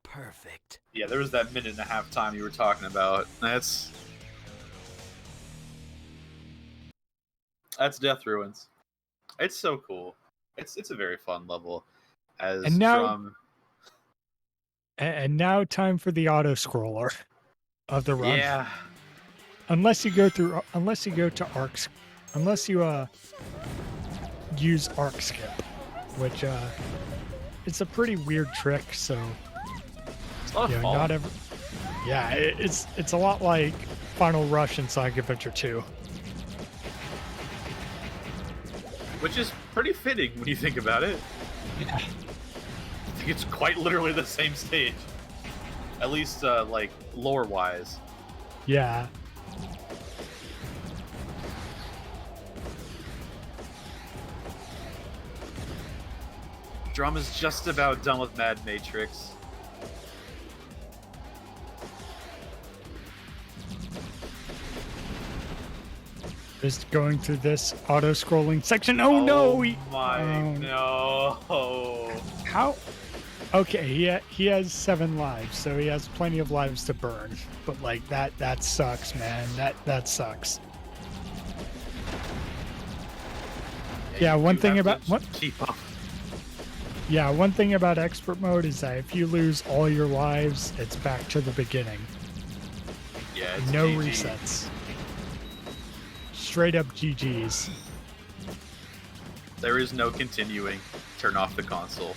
Perfect. Yeah, there was that minute and a half time you were talking about. That's Death Ruins. It's so cool. It's a very fun level. And now- And now time for the auto scroller of the run. Yeah. Unless you go to arcs, unless you use arc skip, which it's a pretty weird trick. So It's a lot you of know, fun. not every. Yeah, it's a lot like Final Rush in Sonic Adventure 2. Which is pretty fitting when you think about it. Yeah. I think it's quite literally the same stage. At least, like, lore-wise. Yeah. Drama's just about done with Mad Matrix. Just going through this auto-scrolling section. Oh no! My, Oh. no. How? Okay, he has 7 lives, so he has plenty of lives to burn. But like that sucks, man. That sucks. Yeah, you one do thing have about to keep up. Yeah, one thing about expert mode is that if you lose all your lives, it's back to the beginning. Yeah, it's No GG. resets. Straight up GG's. There is no continuing. Turn off the console.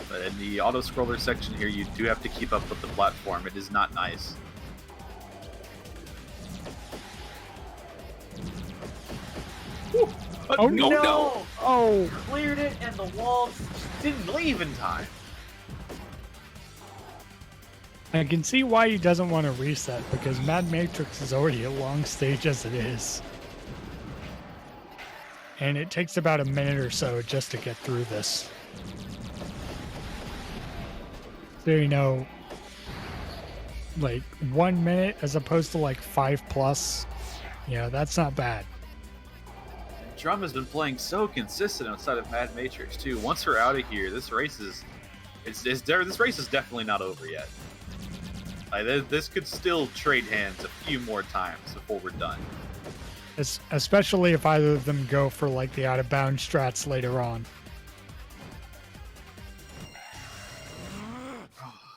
But in the auto-scroller section here, you do have to keep up with the platform. It is not nice. Oh no! Oh! Cleared it, and the walls didn't leave in time. I can see why he doesn't want to reset, because Mad Matrix is already a long stage as it is. And it takes about a minute or so just to get through this. So, you know, like 1 minute as opposed to like 5+. Yeah, that's not bad. Drum has been playing so consistent outside of Mad Matrix too. Once we're out of here, this race is this race is definitely not over yet. Like, this could still trade hands a few more times before we're done. Especially if either of them go for like the out of bounds strats later on.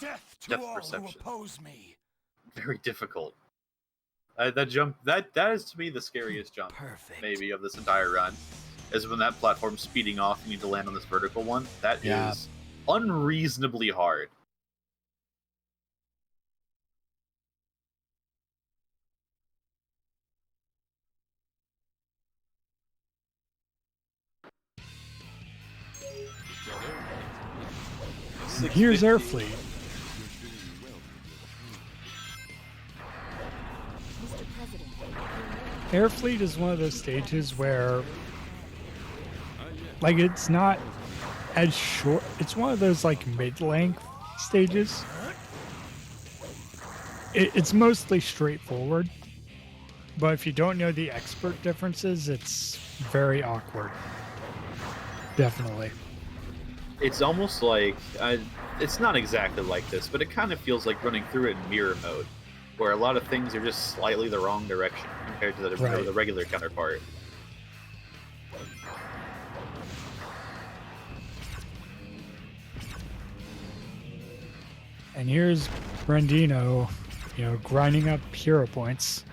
Death to Depth all perception. who oppose me. Very difficult. That jump, that is to me the scariest jump, Perfect. maybe, of this entire run, is when that platform's speeding off and you need to land on this vertical one. That Yeah. is unreasonably hard. Here's 650. Airfleet. Mr. President, Airfleet is one of those stages where, like, it's not as short. It's one of those like mid-length stages. It's mostly straightforward, but if you don't know the expert differences, it's very awkward. Definitely. It's almost like it's not exactly like this, but it kind of feels like running through it in mirror mode, where a lot of things are just slightly the wrong direction compared to Right. the regular counterpart. And here's Brandino, you know, grinding up hero points.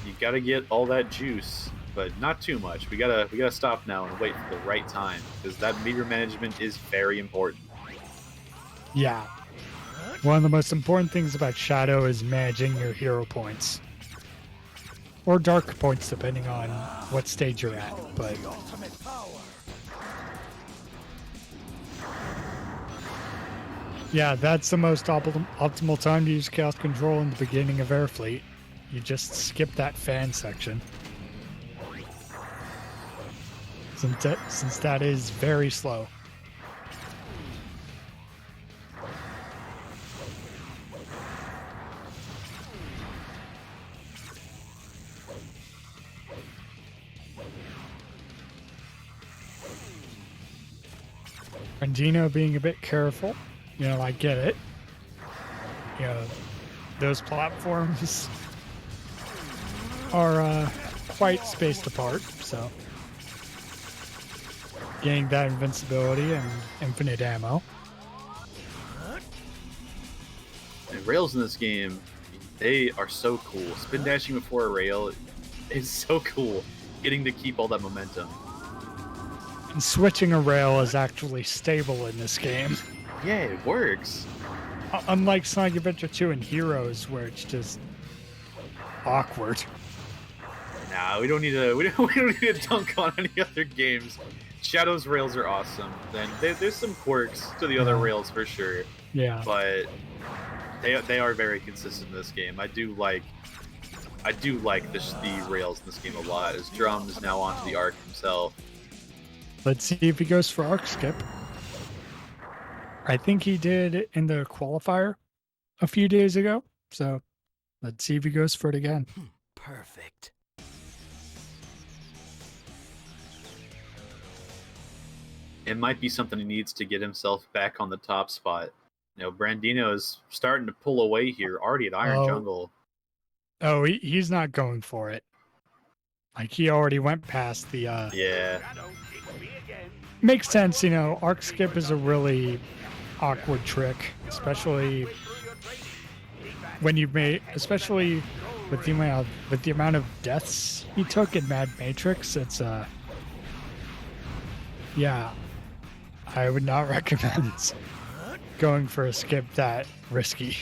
You gotta get all that juice, but not too much. We gotta stop now and wait for the right time, because that meter management is very important. Yeah. One of the most important things about Shadow is managing your hero points. Or dark points, depending on what stage you're at. But The ultimate power. yeah, that's the most optimal time to use Chaos Control in the beginning of Airfleet. You just skip that fan section. Since that is very slow. Brandino being a bit careful. You know, I get it. You know, those platforms are quite spaced apart, so getting that invincibility and infinite ammo. And rails in this game, they are so cool. Spin dashing before a rail is so cool. Getting to keep all that momentum. And switching a rail is actually stable in this game. Yeah, it works. Unlike Sonic Adventure 2 and Heroes, where it's just awkward. Nah, we don't need to dunk on any other games. Shadow's rails are awesome. Then there's some quirks to the other Yeah. rails for sure, Yeah. but they are very consistent in this game. I do like the rails in this game a lot. As Drum is now onto the arc himself. Let's see if he goes for arc skip. I think he did in the qualifier a few days ago. So let's see if he goes for it again. Perfect. it might be something he needs to get himself back on the top spot. You know, Brandino is starting to pull away here, already at Iron Oh. Jungle. Oh, he's not going for it. Like, he already went past the, Yeah. Makes sense, you know, arc skip is a really awkward trick, especially when you especially with the amount of deaths he took in Mad Matrix. It's yeah, I would not recommend going for a skip that risky.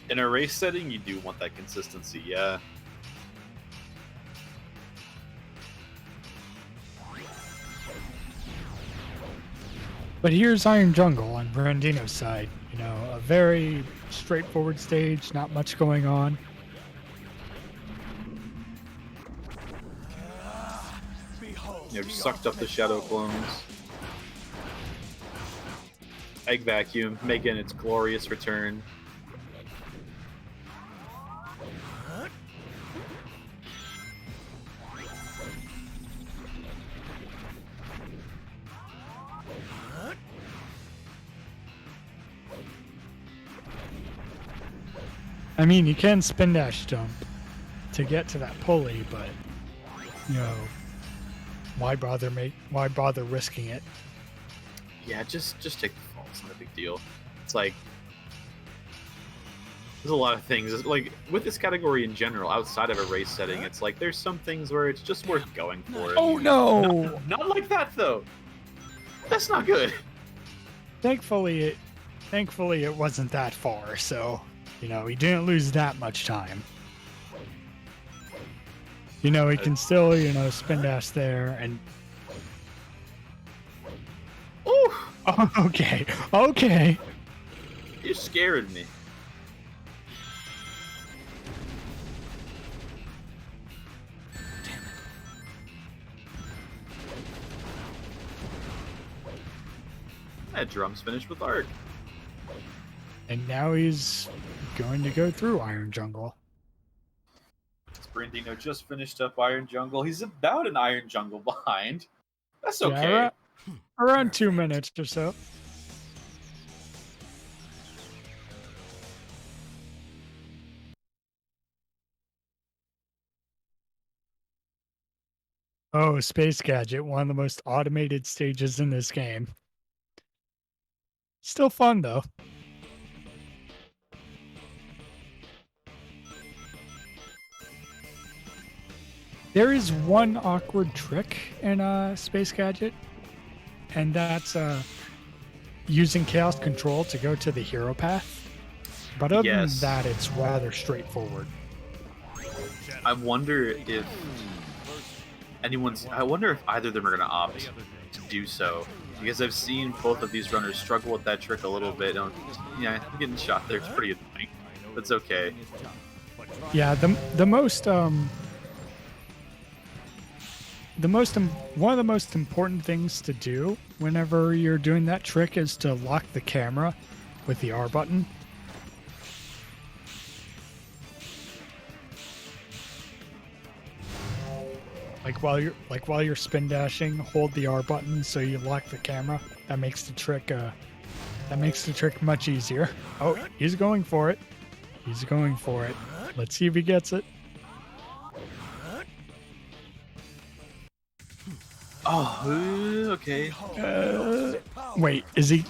In a race setting, you do want that consistency, yeah. But here's Iron Jungle on Brandino's side. You know, a very straightforward stage, not much going on. They've sucked up the Shadow Clones. Egg Vacuum making its glorious return. I mean, you can spin dash jump to get to that pulley, but you know, why bother risking it? Yeah, just take the fall. It's not a big deal. It's like there's a lot of things. It's like with this category in general, outside of a race setting, it's like there's some things where it's just worth going for it. Oh no! Not like that though. That's not good. Thankfully it wasn't that far, so you know, he didn't lose that much time. You know, he can still, you know, spin dash there and... Ooh! Oh, okay. You scared me. That drum's finished with Arc. And now he's going to go through Iron Jungle. Brandino just finished up Iron Jungle. He's about an Iron Jungle behind. That's okay. Yeah, around 2 minutes or so. Oh, Space Gadget, one of the most automated stages in this game. Still fun, though. There is one awkward trick in Space Gadget, and that's using Chaos Control to go to the hero path. But other than that, it's rather straightforward. I wonder if I wonder if either of them are going to opt to do so, because I've seen both of these runners struggle with that trick a little bit. Yeah, getting shot there is pretty annoying. That's okay. Yeah, one of the most important things to do whenever you're doing that trick is to lock the camera with the R button. While you're spin dashing, hold the R button so you lock the camera. That makes the trick much easier. Oh, he's going for it. Let's see if he gets it. Oh, okay. Wait, is he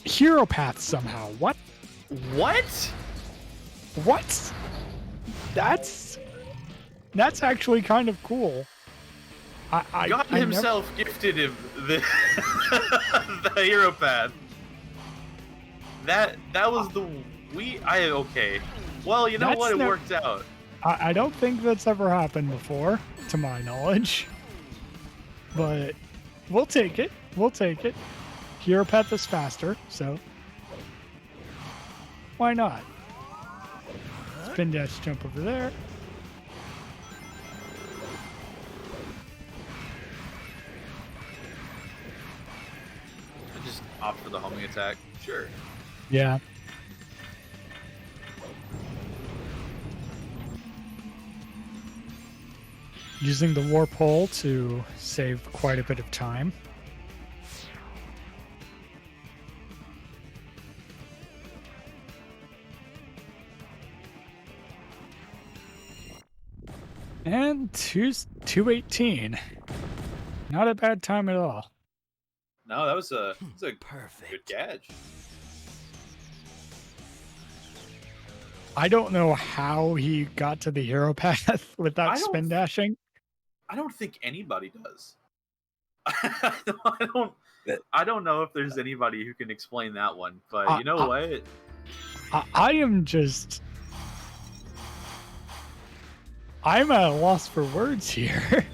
hero path somehow? What? That's actually kind of cool. God himself gifted him the the hero path. That was the okay. Well, you know what? It worked out. I don't think that's ever happened before, to my knowledge. But we'll take it. Hero path is faster, so why not? Spin dash jump over there. Just opt for the homing attack. Sure. Yeah. using the warp hole to save quite a bit of time. And 218. Not a bad time at all. No, that was a Perfect. good catch. I don't know how he got to the hero path without spin dashing. I don't think anybody does. I don't know if there's anybody who can explain that one, but you know what? I am just... I'm at a loss for words here.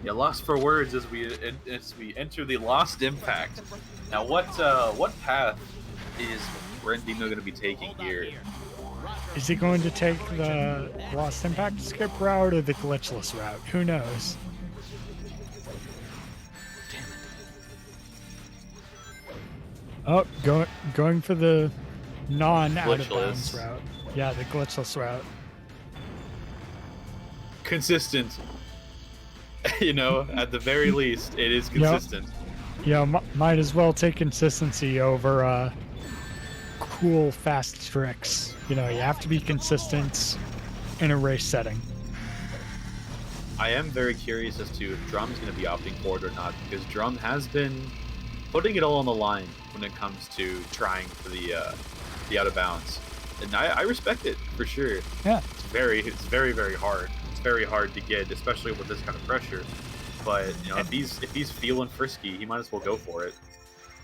Yeah, lost for words as we enter the Lost Impact. Now, what path is Brandino going to be taking here? Is he going to take the Lost Impact skip route or the glitchless route? Who knows? Oh, going for the non-out of bounds route. Yeah, the glitchless route. Consistent. You know, at the very least, it is consistent. Yeah, might as well take consistency over cool, fast tricks. You know, you have to be consistent in a race setting. I am very curious as to if Drum's going to be opting for it or not, because Drum has been putting it all on the line when it comes to trying for the out of bounds, and I respect it for sure. Yeah, it's very very hard. It's very hard to get, especially with this kind of pressure. But you know, if he's feeling frisky, he might as well go for it.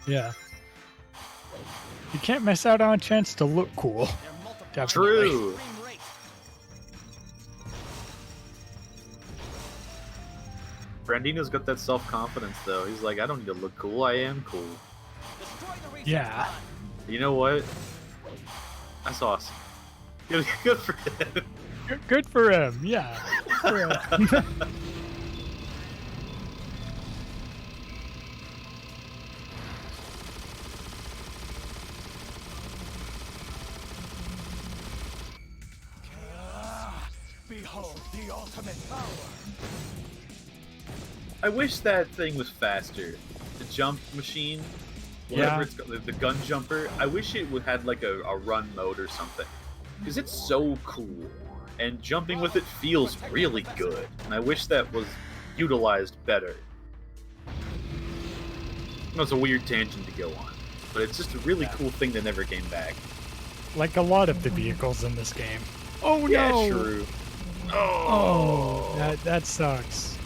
Yeah. You can't miss out on a chance to look cool. Definitely. True. Brandino's got that self-confidence, though. He's like, I don't need to look cool. I am cool. Yeah. You know what? That's awesome. Good for him. Good for him. Yeah. Good for him. Behold the ultimate power. I wish that thing was faster. The jump machine, whatever it's called, the gun jumper. I wish it would had like a run mode or something, because it's so cool, and jumping with it feels really good. And I wish that was utilized better. I know it's a weird tangent to go on, but it's just a really cool thing that never came back. Like a lot of the vehicles in this game. Oh yeah, no! True. Oh, that sucks.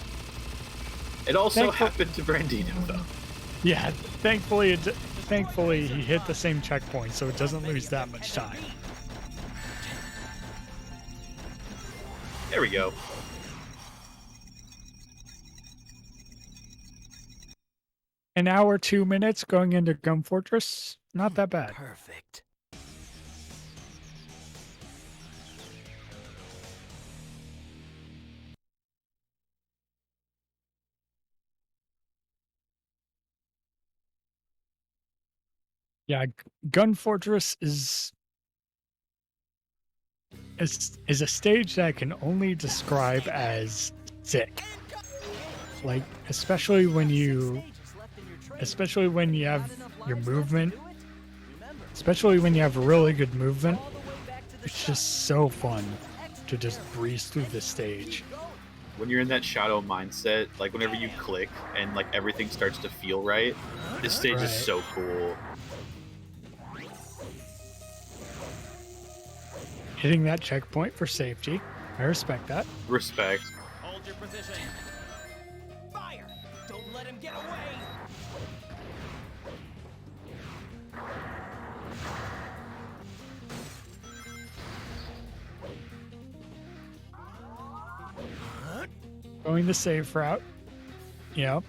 It also happened to Brandino, though. Yeah, thankfully he hit the same checkpoint, so it doesn't lose that much time. There we go. An hour, 2 minutes going into Gun Fortress. Not that bad. Perfect. Yeah, Gun Fortress is a stage that I can only describe as sick. Like, especially when you have your movement, especially when you have really good movement, it's just so fun to just breeze through the stage. When you're in that shadow mindset, like whenever you click and like everything starts to feel right, this stage is so cool. Hitting that checkpoint for safety. I respect that. Respect. Hold your position. Fire! Don't let him get away! Going the safe route. Yep.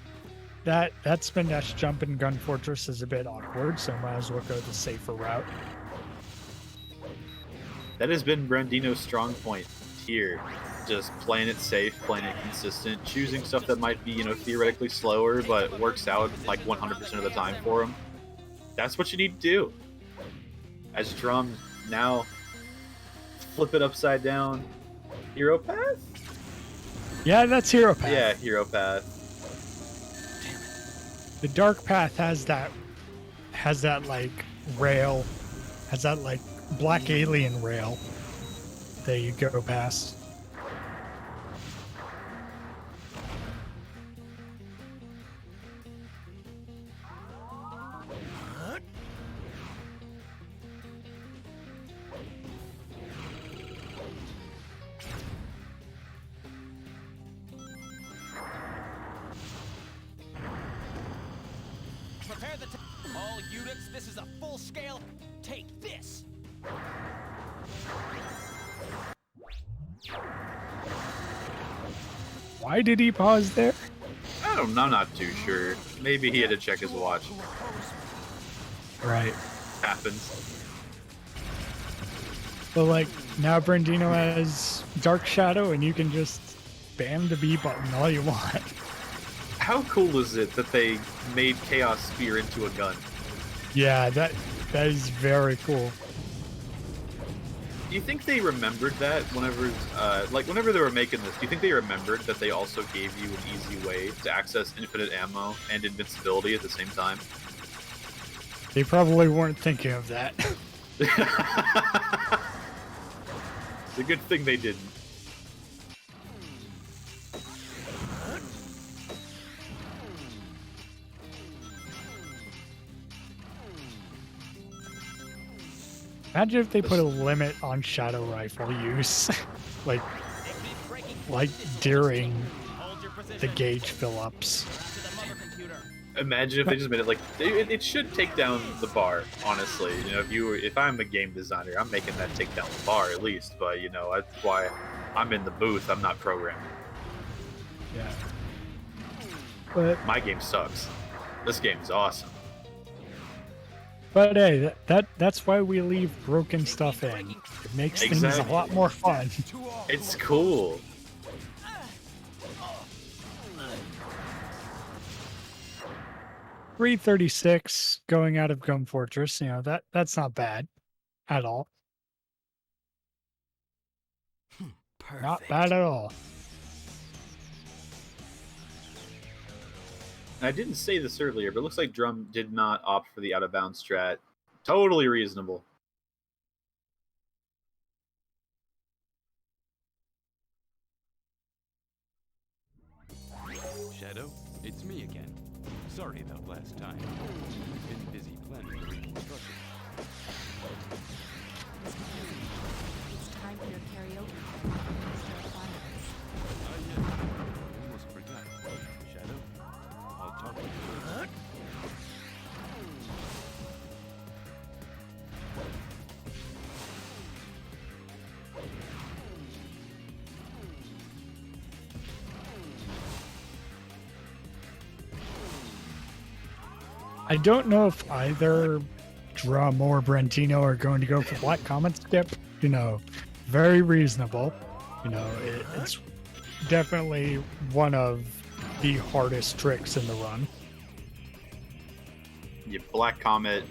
That spin dash jump in Gun Fortress is a bit awkward, so might as well go the safer route. That has been Brandino's strong point here. Just playing it safe, playing it consistent, choosing stuff that might be, you know, theoretically slower, but works out like 100% of the time for him. That's what you need to do. As Drum now flip it upside down. Hero path? Yeah, that's Hero Path. Yeah, Hero Path. The Dark Path has that like rail, has that like black alien rail that you go past. Prepare the all units. This is a full scale. Take this. Why did he pause there? I don't know, I'm not too sure. Maybe he had to check his watch. Right. Happens. So like now Brandino has Dark Shadow and you can just spam the B button all you want. How cool is it that they made Chaos Spear into a gun? Yeah, that is very cool. Do you think they remembered that whenever they were making this? Do you think they remembered that they also gave you an easy way to access infinite ammo and invincibility at the same time? They probably weren't thinking of that. It's a good thing they didn't. Imagine if they put a limit on Shadow Rifle use, like during Hold your position. the gauge fill-ups. To the mother computer. Imagine if they just made it like it should take down the bar. Honestly, you know, if I'm a game designer, I'm making that take down the bar at least. But you know, that's why I'm in the booth. I'm not programming. Yeah. But My game sucks. This game is awesome. hey, that's why we leave broken stuff in. It makes things a Exactly. lot more fun. It's cool. $336 going out of Gun Fortress, you know, that's not bad at all. Perfect. Not bad at all. I didn't say this earlier, but it looks like Drum did not opt for the out of bounds strat. Totally reasonable. Shadow, it's me again. Sorry about last time. We've been busy planning the reconstruction. It's time for your karaoke. Almost forgot. Shadow, I'll talk to you later. I don't know if either Drum or Brentino are going to go for Black Comet Skip. You know, very reasonable. You know, it's definitely one of the hardest tricks in the run. Yeah, Black Comet.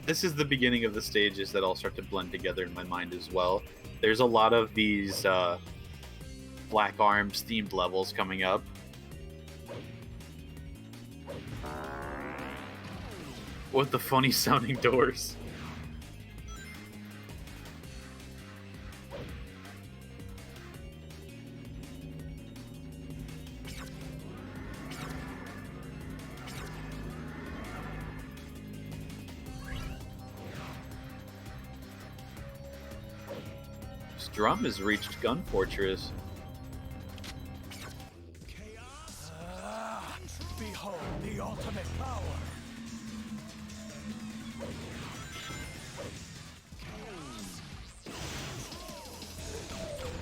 This is the beginning of the stages that all start to blend together in my mind as well. There's a lot of these Black Arms themed levels coming up. What the funny sounding doors. This Drum has reached Gun Fortress. Behold the ultimate power.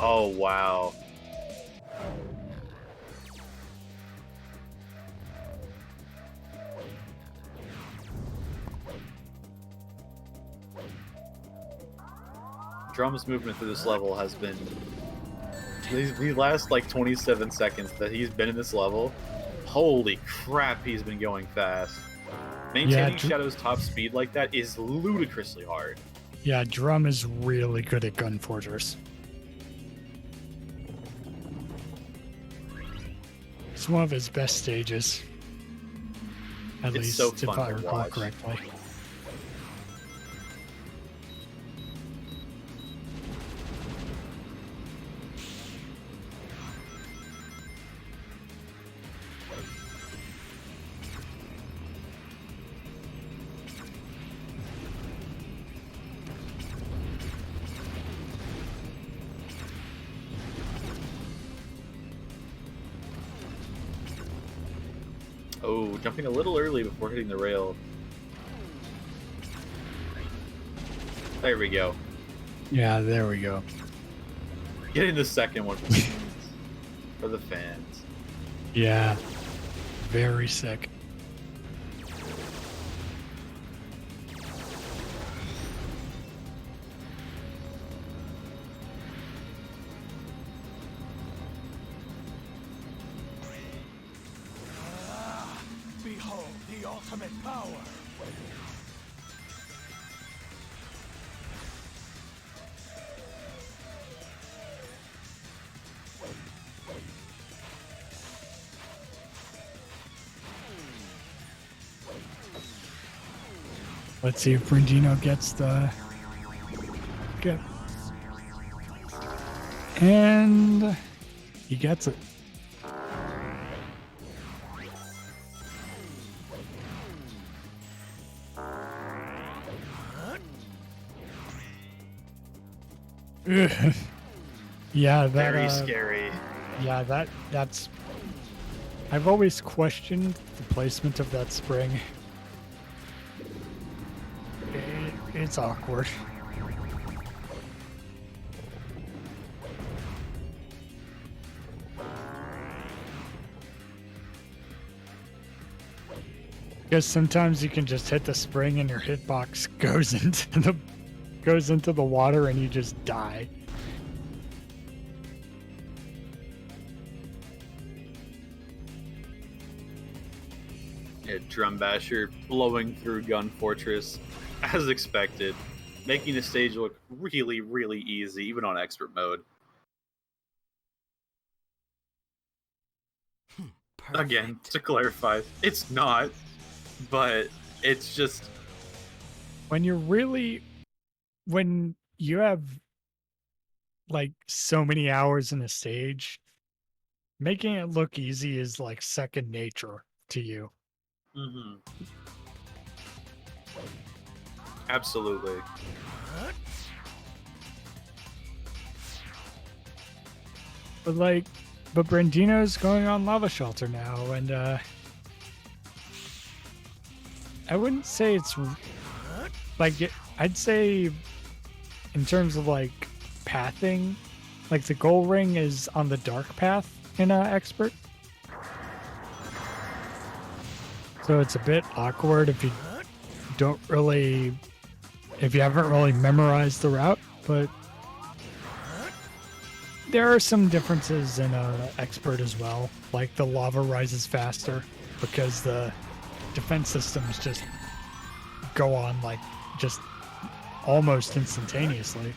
Oh wow. Drum's movement through this level has been these last like 27 seconds that he's been in this level. Holy crap, he's been going fast. Maintaining Shadow's top speed like that is ludicrously hard. Yeah, Drum is really good at Gun Fortress. It's one of his best stages. At It's least, so if fun I to recall watch. correctly. Oh, jumping a little early before hitting the rail. There we go. Yeah, there we go. Getting the second one for the fans. For the fans. Yeah. Very sick. Behold the ultimate power. Let's see if Brindino gets the... Good. And... he gets it. Yeah, that... Very scary. Yeah, that's... I've always questioned the placement of that spring. It's awkward. Because sometimes you can just hit the spring and your hitbox goes into the water and you just die. Yeah, Drum Basher blowing through Gun Fortress as expected, making the stage look really, really easy, even on expert mode. Again, to clarify, it's not, but it's just... When you have like so many hours in a stage, making it look easy is like second nature to you. Mhm. Absolutely. But Brandino's going on Lava Shelter now, and I wouldn't say it's I'd say in terms of like pathing, like the goal ring is on the dark path in expert, so it's a bit awkward if you haven't really memorized the route, but there are some differences in expert as well. Like the lava rises faster because the defense systems just go on like just almost instantaneously.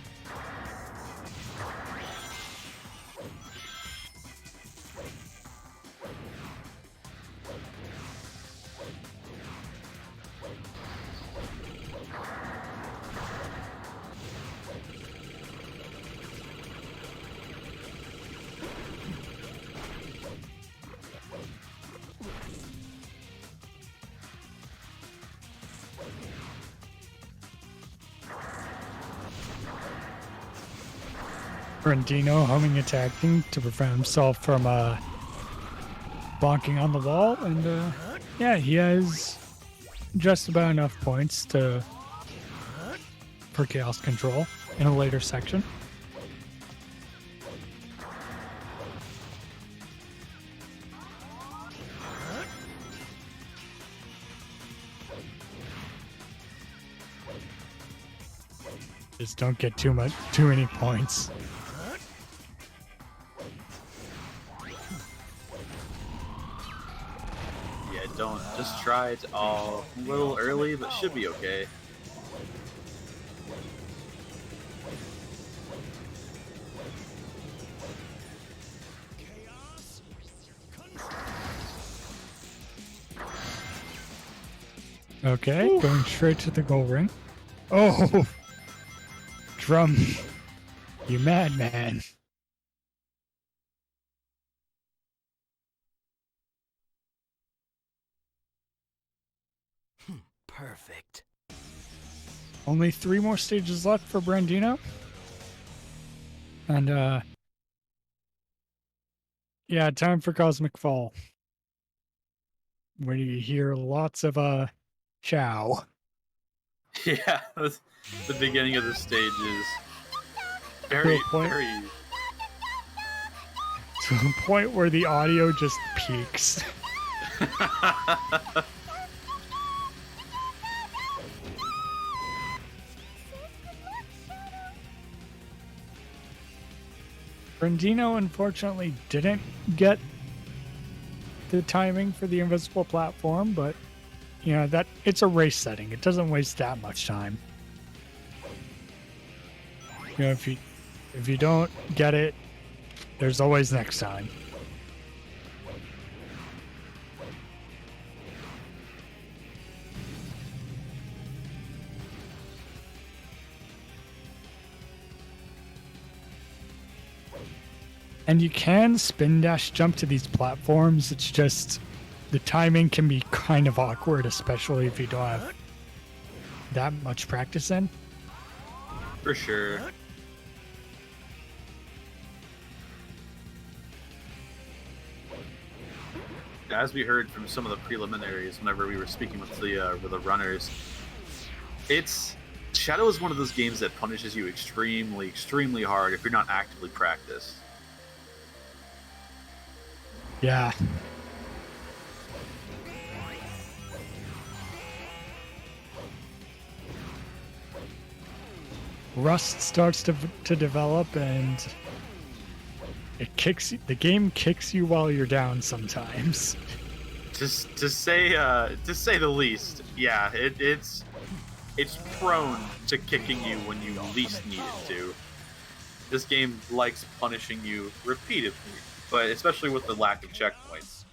Brandino homing attacking to prevent himself from bonking on the wall, and yeah, he has just about enough points for chaos control in a later section. Just don't get too many points. Yeah, don't. Just try it all a little early, but should be okay. Okay, going straight to the goal ring. Oh, Drum, you madman. Perfect. Only 3 more stages left for Brandino. And, yeah, time for Cosmic Fall. Where you hear lots of, chow. Yeah, the beginning of the stage is To very, a point, very. to a point where the audio just peaks. Brandino unfortunately didn't get the timing for the invisible platform, but you know that it's a race setting. It doesn't waste that much time. You know, if you don't get it, there's always next time. And you can spin dash jump to these platforms. It's just the timing can be kind of awkward, especially if you don't have that much practice in. For sure. As we heard from some of the preliminaries, whenever we were speaking with the runners, Shadow is one of those games that punishes you extremely, extremely hard if you're not actively practiced. Yeah. Rust starts to develop, and the game kicks you while you're down sometimes. Just to say the least, yeah, it's prone to kicking you when you least need it to. This game likes punishing you repeatedly, but especially with the lack of checkpoints.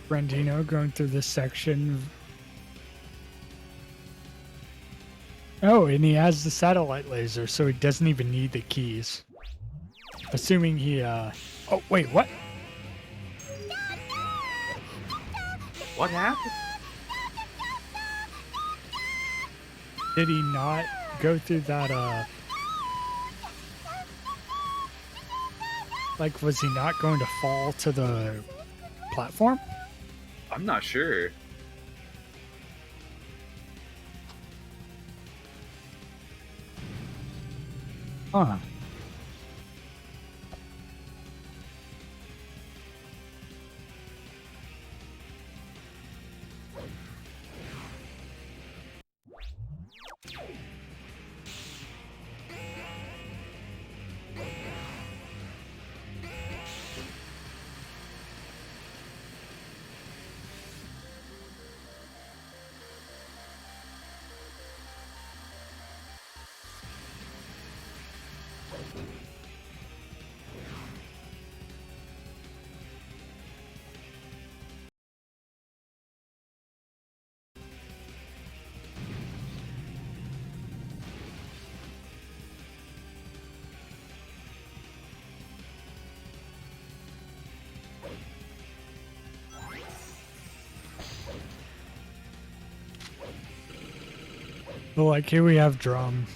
Brandino going through this section. Oh, and he has the satellite laser, so he doesn't even need the keys. Assuming he, Oh, wait, what? What happened? Did he not go through that, Like, was he not going to fall to the platform? I'm not sure. Huh. Well, like, here we have Drum.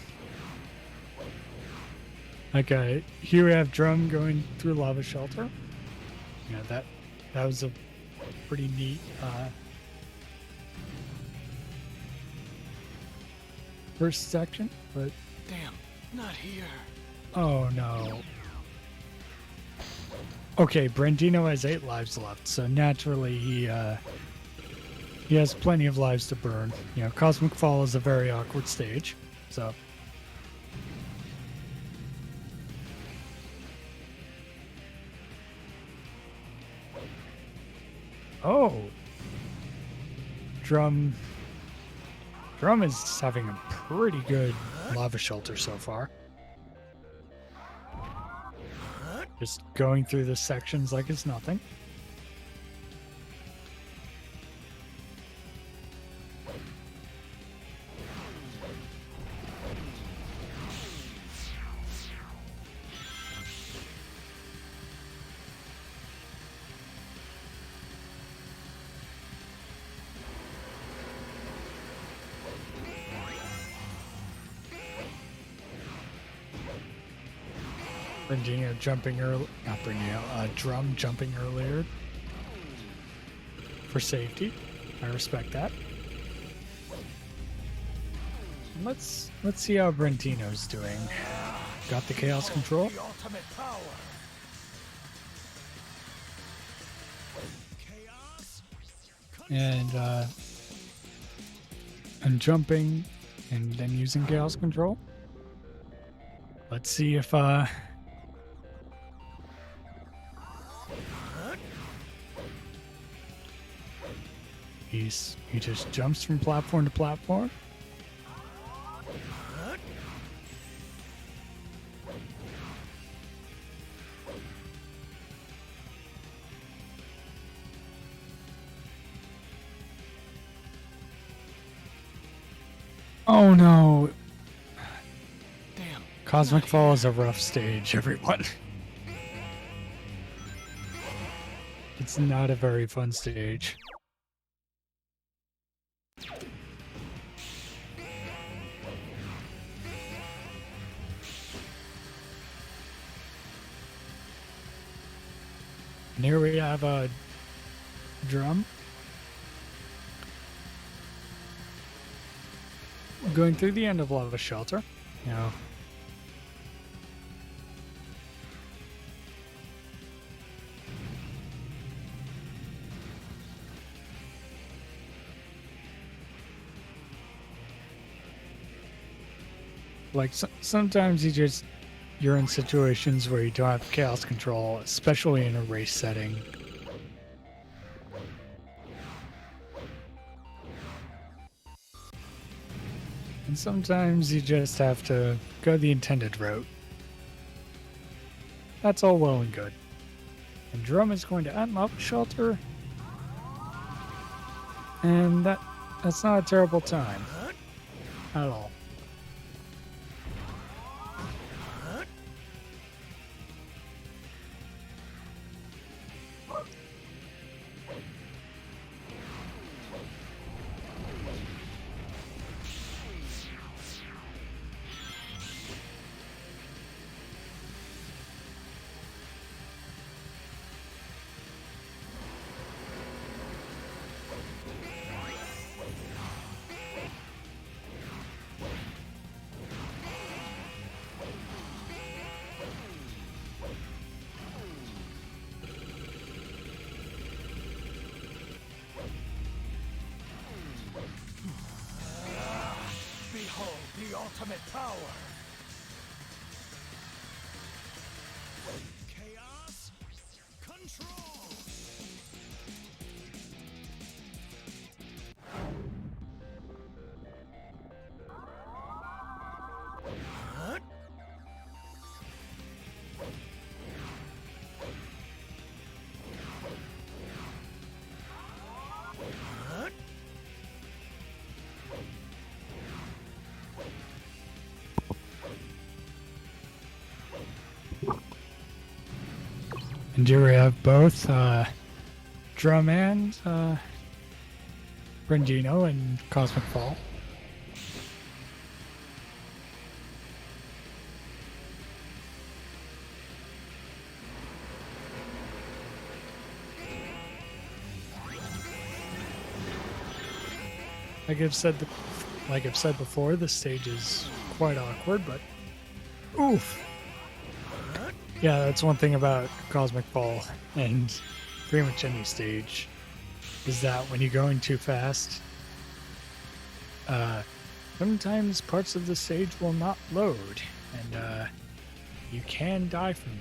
Okay, here we have Drum going through Lava Shelter. Yeah, that was a pretty neat, first section, but... Damn, not here. Oh, no. Okay, Brandino has 8 lives left, so naturally he has plenty of lives to burn. You know, Cosmic Fall is a very awkward stage, so... Oh. Drum is having a pretty good lava shelter so far. Just going through the sections like it's nothing. Brandino jumping early, not Brandino, Drum jumping earlier for safety. I respect that. Let's see how Brandino's doing. Got the chaos control. The ultimate power. Chaos. And jumping and then using chaos control. Let's see if he just jumps from platform to platform. Oh no. Damn. Cosmic Fall is a rough stage, everyone. It's not a very fun stage. And here we have a Drum going through the end of Lava Shelter. You know, like sometimes you're in situations where you don't have chaos control, especially in a race setting. And sometimes you just have to go the intended route. That's all well and good. And Drum is going to end Lava Shelter. And that's not a terrible time at all. Behold the ultimate power. Chaos control. And here we have both Drum and Brandino and Cosmic Fall. Like I've said before, the stage is quite awkward, but oof. Yeah, that's one thing about Cosmic Fall and pretty much any stage, is that when you're going too fast, sometimes parts of the stage will not load, and you can die from it.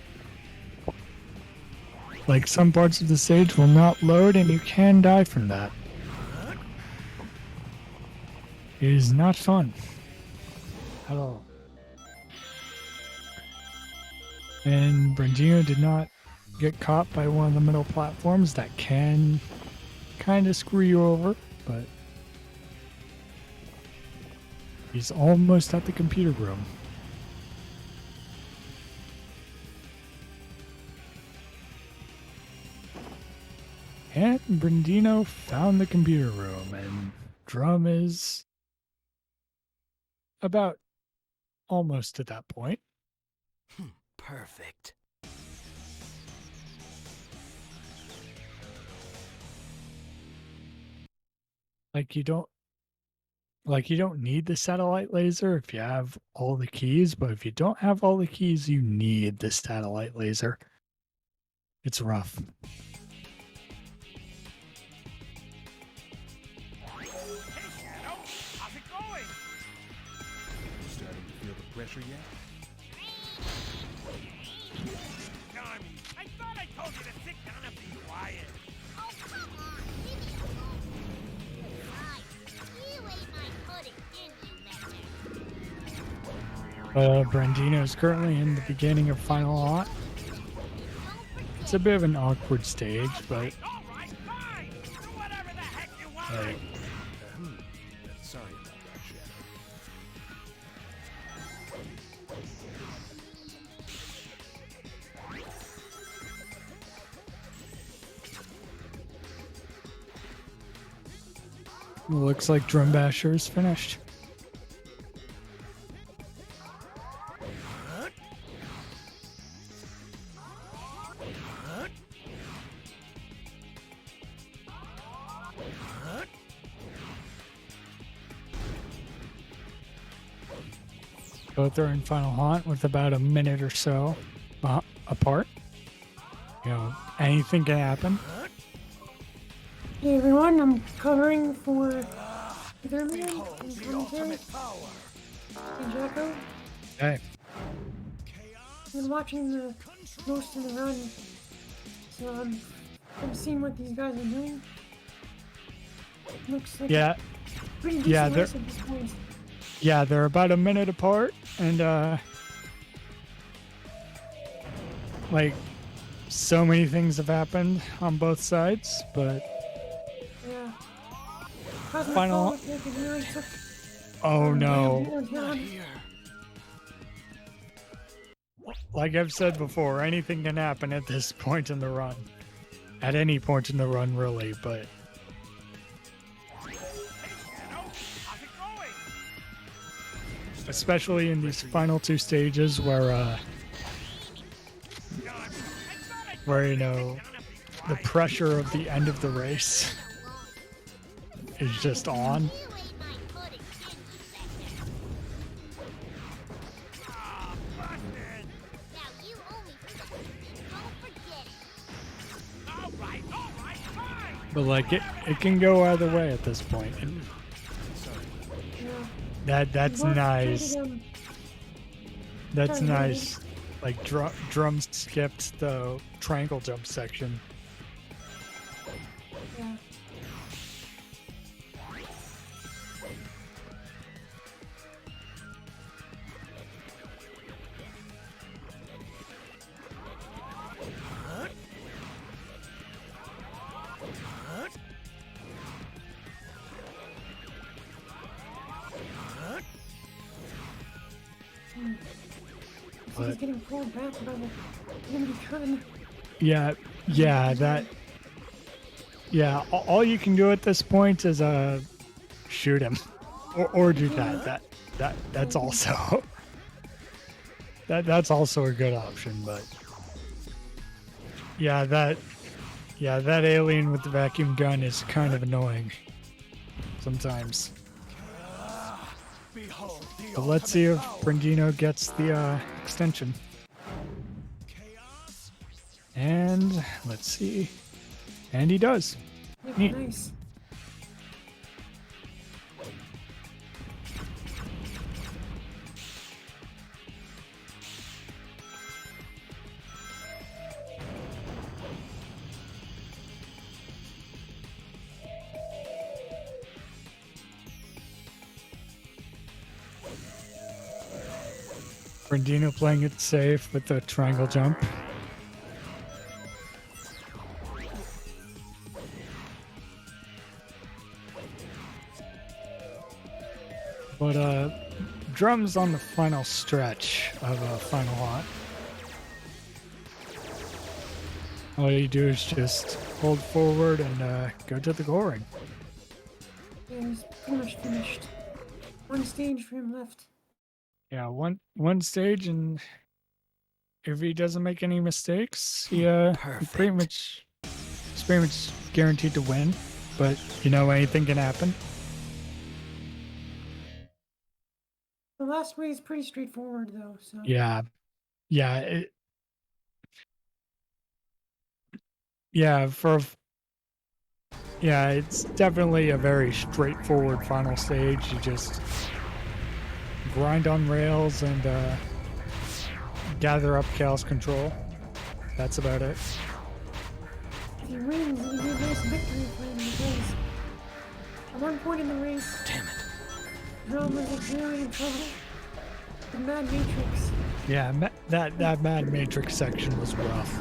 Like some parts of the stage will not load and you can die from that. It is not fun at all. And Brandino did not get caught by one of the middle platforms. That can kind of screw you over, but he's almost at the computer room. And Brandino found the computer room, and Drum is about almost at that point. Perfect. Like you don't need the satellite laser if you have all the keys, but if you don't have all the keys, you need the satellite laser. It's rough. Hey, Shadow, how's it going? Starting to feel the pressure yet? Darn, I thought I told you to sit down and be quiet. Oh, come on. Leave me alone. Right. You ate my pudding, didn't you, Vector? Brandino's currently in the beginning of Final Haunt. It's a bit of an awkward stage, but All right, fine. Do whatever the heck you want. like, Sorry about that, Shadow. looks like Drum Basher is finished. Both are in Final Haunt with about a minute or so apart. You know, anything can happen. Hey everyone, I'm covering for Etherman and commentary. And Jacko. Hey, I've been watching the most of the run, so I'm seeing what these guys are doing. Looks like yeah, pretty decent yeah, race at this point. yeah, they're about a minute apart, and like so many things have happened on both sides, but Yeah. Cosmic Final- Fall looks like it really took oh no. Brandino down. Like I've said before, anything can happen at this point in the run. At any point in the run, really, but Hey, Shadow, how's it going? especially in these final two stages where you know the pressure of the end of the race is just on. You ate my pudding, didn't you, Vector? Ah, busted. Now you owe me for that. Don't forget it. All right, fine. But like it can go either way at this point. And Yeah. that's Both nice. traded, That's Sorry, nice. Like Drum skipped the triangle jump section. Yeah. So he's But getting pulled back by the enemy turn. yeah, all you can do at this point is shoot him, or do that's also that's also a good option. But that alien with the vacuum gun is kind of annoying sometimes. Behold the But let's see if Brandino gets the extension. chaos. And let's see. And he does. Yeah, Neat. nice. Brandino playing it safe with the triangle jump. But Drum's on the final stretch of a final haunt. All you do is just hold forward and go to the goal ring. Yeah, he's pretty much finished. One stage for him left. Yeah, one stage, and if he doesn't make any mistakes, he pretty much he's pretty much guaranteed to win. But you know, anything can happen. The last way is pretty straightforward, though. So Yeah, yeah, yeah. Yeah, it's definitely a very straightforward final stage. You just grind on rails and gather up chaos control. That's about it. if he wins, it'll be a nice victory for him because at one point in the race, Damn it. Drum was clearly in trouble. The Mad Matrix. Yeah, that Mad Matrix section was rough.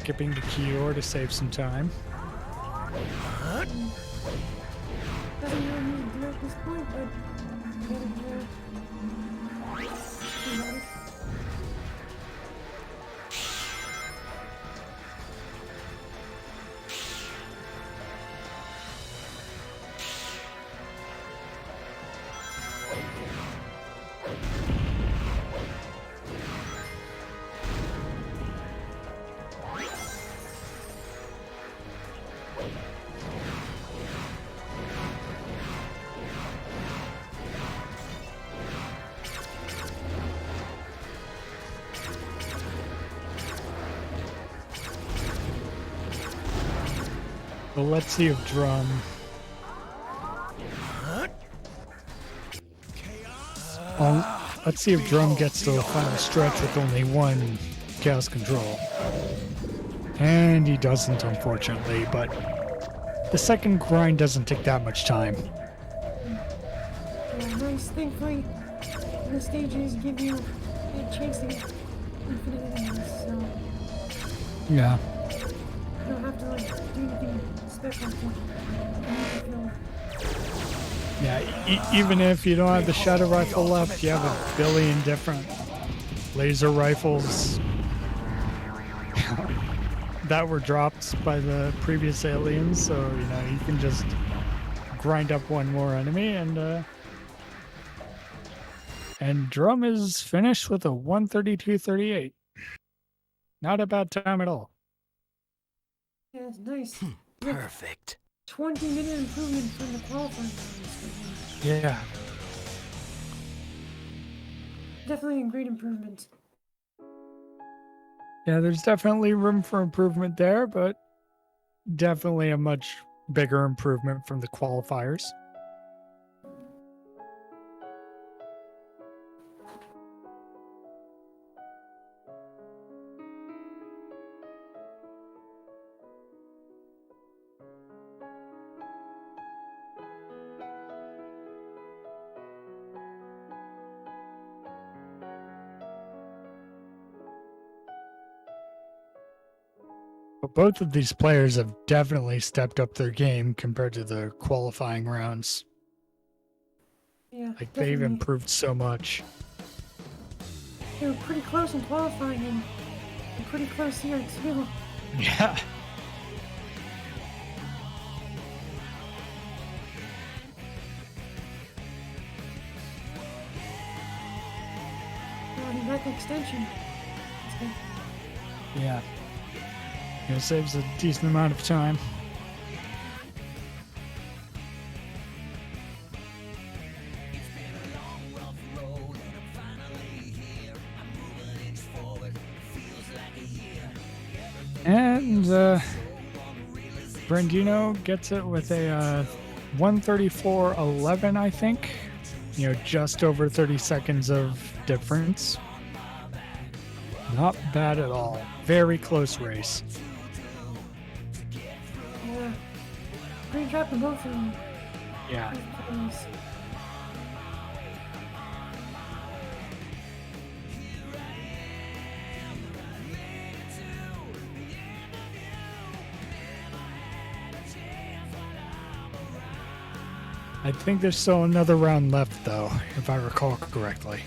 Skipping the Kior to save some time. Doesn't really need to do at this point, but get it there. You got it. But let's see if Drum. Let's see if Drum gets to the final stretch with only one chaos control. And he doesn't, unfortunately, but the second grind doesn't take that much time. Yeah, nice. Thankfully, the stages give you a chance to get infinite enemies, so Yeah. you don't have to like do anything special for it. Yeah, even if you don't have the shadow rifle left, you have a billion different laser rifles that were dropped by the previous aliens, so you know you can just grind up one more enemy, and Drum is finished with a 132.38. Not a bad time at all. Yeah, it's nice. Perfect. 20-minute improvement from the qualifying rounds. Yeah. Definitely a great improvement. Yeah, there's definitely room for improvement there, but definitely a much bigger improvement from the qualifiers. But both of these players have definitely stepped up their game compared to the qualifying rounds. Yeah, Like, they've definitely. improved so much. They were pretty close in qualifying and they're pretty close here too. Yeah. Oh, he got the extension. That's good. Yeah. It saves a decent amount of time. And Brandino gets it with a 134.11, I think. You know, just over 30 seconds of difference. Not bad at all. Very close race. Yeah. Great job to both of them. Yeah. Please. I think there's still another round left, though, if I recall correctly.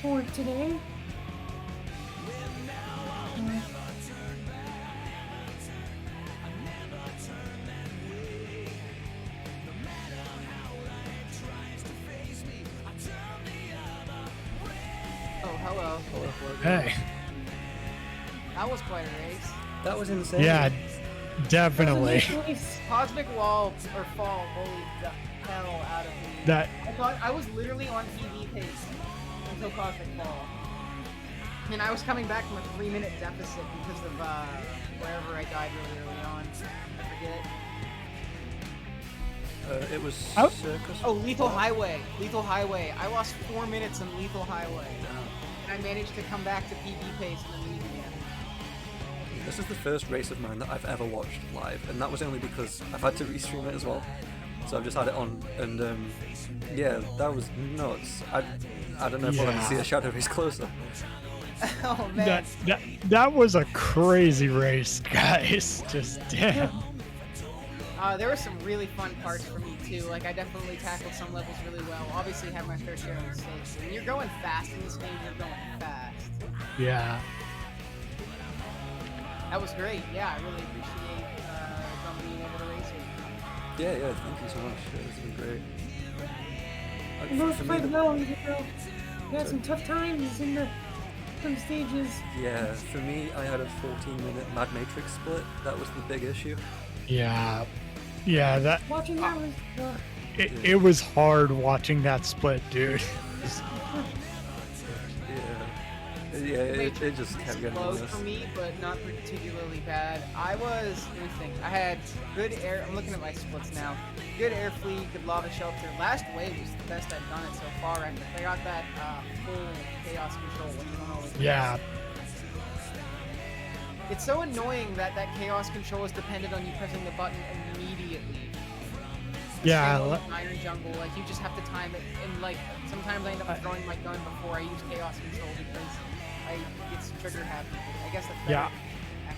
For today. Oh, hello. Hey. That was quite a race. That was insane. Yeah, definitely. Cosmic Wall or Fall bullied the hell out of me. That I thought I was literally on PB pace until Cosmic Fall. And I was coming back from a 3-minute deficit because of wherever I died really early on. I forget. It was Oh. Circus. Oh, Lethal Highway. Lethal Highway. I lost 4 minutes in Lethal Highway. And I managed to come back to PB pace and then leave again. This is the first race of mine that I've ever watched live, and that was only because I've had to restream it as well. So I've just had it on, and yeah, that was nuts. I don't know if I'll ever see a Shadow Race closer. Oh man. that was a crazy race, guys. Just damn. There were some really fun parts for me too. Like I definitely tackled some levels really well. Obviously had my fair share of mistakes. When you're going fast in this game, you're going fast. Yeah. That was great. Yeah, I really appreciate Drum being able to race it. Yeah, thank you so much. It's been great. You both For me, played the- well. You had some tough times in some stages. Yeah, for me, I had a 14-minute Mad Matrix split. That was the big issue. Yeah. Yeah, that Watching that was. it was hard watching that split, dude. Yeah, it just kept getting Low worse. for me, but not particularly bad. Let me think. I had good air. I'm looking at my splits now. Good air fleet, good lava shelter. Last wave was the best I've done it so far. I got that full chaos control, which I don't always get. Yeah. It's so annoying that that chaos control is dependent on you pressing the button immediately. Yeah. Same with Iron Jungle, like you just have to time it, and like sometimes I end up throwing my gun before I use chaos control because I get trigger happy. I guess that's better. Yeah.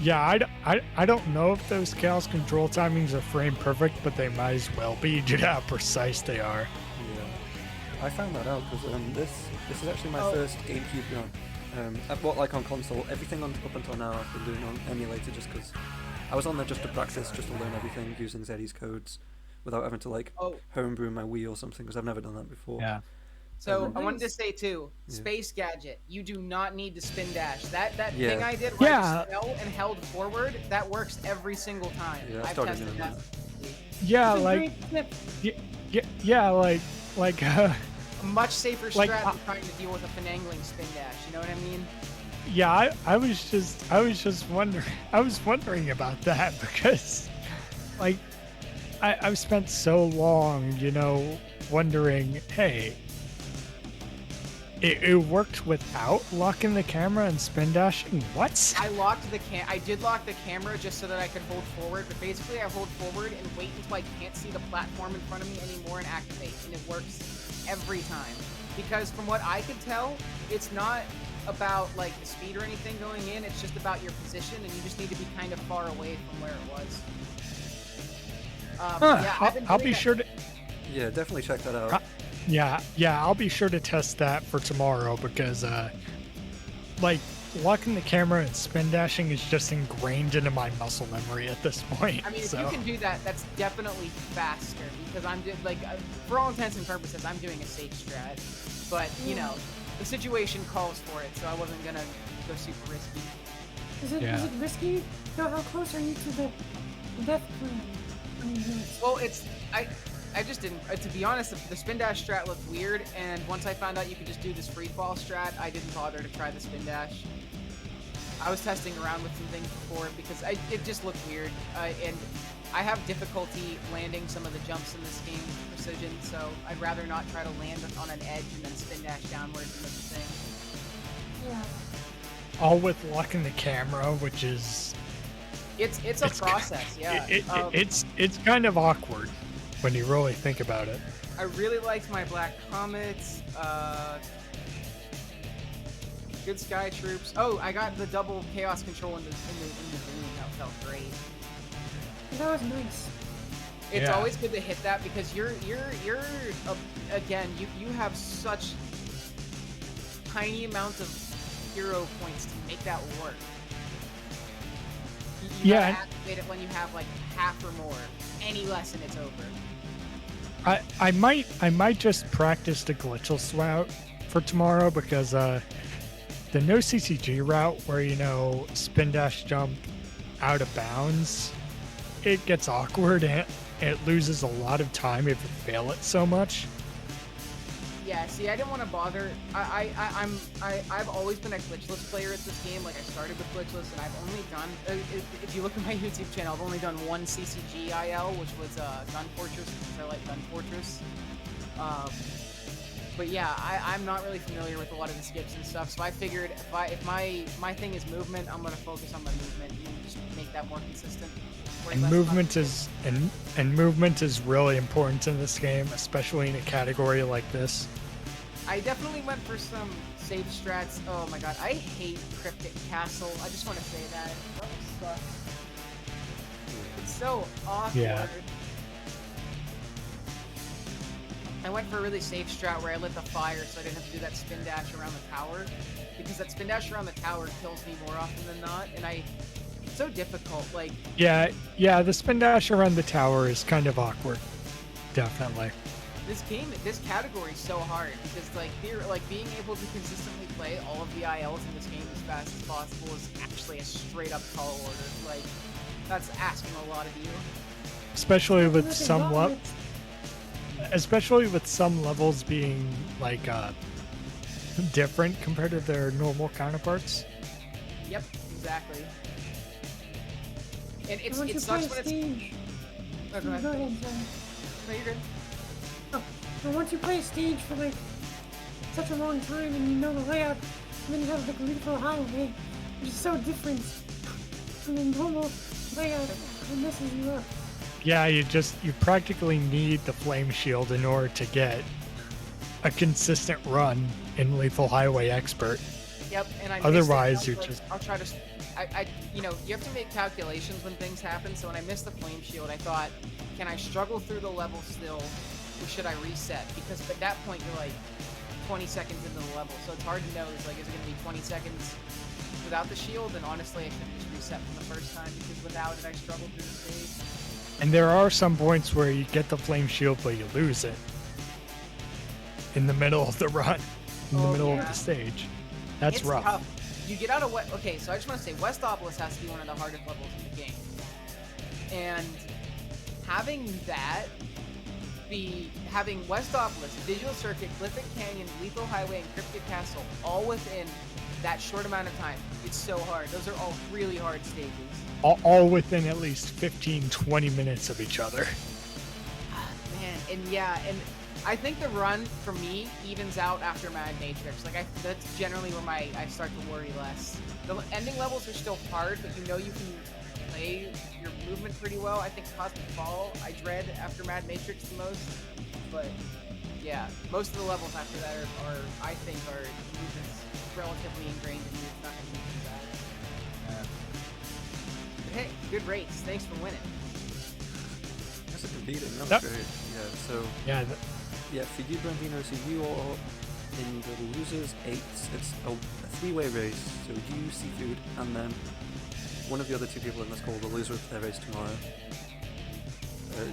Yeah, I don't know if those chaos control timings are frame perfect, but they might as well be due to how precise they are. Yeah, I found that out because this is actually my first GameCube run. I've bought like on console, everything up until now I've been doing on emulator just because I was on there just to practice, just to learn everything using Zeddy's codes without having to like homebrew my Wii or something because I've never done that before. Yeah. So I wanted to say too, Space Gadget, you do not need to spin dash. That Yeah. thing I did where I just fell and held forward, that works every single time. Yeah, I I've started tested doing that. Yeah, It's a like great tip. yeah, like A much safer Like, strat than trying to deal with a finagling spin dash. You know what I mean? yeah, I was just wondering about that because like I've spent so long, wondering, hey, it worked without locking the camera and spin dashing? What? I did lock the camera just so that I could hold forward, but basically I hold forward and wait until I can't see the platform in front of me anymore and activate, and it works every time. Because from what I could tell, it's not about like the speed or anything going in, it's just about your position, and you just need to be kind of far away from where it was. I'll be sure to. Yeah, definitely check that out. Yeah, I'll be sure to test that for tomorrow because, like, locking the camera and spin dashing is just ingrained into my muscle memory at this point. I mean, if so. you can do that, that's definitely faster because I'm just like, for all intents and purposes, I'm doing a safe strat. But the situation calls for it, so I wasn't gonna go super risky. Is it risky? How close are you to the death point? Well, I just didn't. To be honest, the spin dash strat looked weird, and once I found out you could just do this free fall strat, I didn't bother to try the spin dash. I was testing around with some things before because it just looked weird, and I have difficulty landing some of the jumps in this game with precision, so I'd rather not try to land on an edge and then spin dash downwards and that's the thing. Yeah. all with locking the camera, which is It's a it's process, yeah. it's kind of awkward when you really think about it. I really liked my Black Comets. Good Sky Troops. Oh, I got the double chaos control in the boom. That felt great. That was nice. It's Yeah. always good to hit that because you're again you have such tiny amounts of hero points to make that work. You Yeah, gotta and- activate it when you have like half or more. Any less and it's over. I might just practice the glitchless route for tomorrow because the no CCG route where spin dash jump out of bounds, it gets awkward and it loses a lot of time if you fail it so much. Yeah, see, I didn't want to bother. I've always been a glitchless player at this game. Like I started with glitchless, and I've only done. If you look at my YouTube channel, I've only done one CCG IL, which was Gun Fortress, because I like Gun Fortress. But yeah, I'm not really familiar with a lot of the skips and stuff. So I figured if my thing is movement, I'm gonna focus on my movement and just make that more consistent. And movement is really important in this game, especially in a category like this. I definitely went for some safe strats. Oh my god, I hate Cryptic Castle. I just want to say that. That sucks. It's so awkward. Yeah. I went for a really safe strat where I lit the fire so I didn't have to do that spin dash around the tower. Because that spin dash around the tower kills me more often than not, and it's so difficult. Like, Yeah, the spin dash around the tower is kind of awkward. Definitely. this category is so hard because being able to consistently play all of the ILs in this game as fast as possible is actually a straight up tall order. Like, that's asking a lot of you. Especially with Look at some gauntlets. especially with some levels being like different compared to their normal counterparts. Yep, exactly. And And once you it play sucks a when it's. stage, Oh, go go ahead. ahead, sorry. No, you're good. And once you play a stage for like such a long time and you know the layout, and then you have like lethal highway, which is so different from the normal layout, and messes you up. Yeah, you practically need the flame shield in order to get a consistent run in Lethal Highway Expert. Yep, and I Otherwise, you're like, just- I'll try to. You have to make calculations when things happen. So when I missed the flame shield, I thought, can I struggle through the level still, or should I reset? Because at that point you're like 20 seconds into the level, so it's hard to know. It's like, is it going to be 20 seconds without the shield? And honestly, I should have just reset from the first time because without it, I struggled through the stage. And there are some points where you get the flame shield but you lose it in the middle of the run, in the middle of yeah. the stage. That's It's rough. tough. You get out of okay, so I just want to say Westopolis has to be one of the hardest levels in the game. And having Westopolis, Visual Circuit, Glyphic Canyon, Lethal Highway, and Cryptic Castle all within that short amount of time, it's so hard. Those are all really hard stages. All within at least 15-20 minutes of each other. Man, and I think the run for me evens out after Mad Matrix. Like that's generally where I start to worry less. The ending levels are still hard, but you can play your movement pretty well. I think Cosmic Fall I dread after Mad Matrix the most, but yeah, most of the levels after that are I think are movements relatively ingrained in you. It's not going to be too bad. But hey, good race. Thanks for winning. That's a competing. That was Yep. great. Yeah. So Yeah, for you, Brandino, so you are in the losers 8. It's a three-way race. So you, Seafood, and then one of the other two people in this call, the loser of their race tomorrow.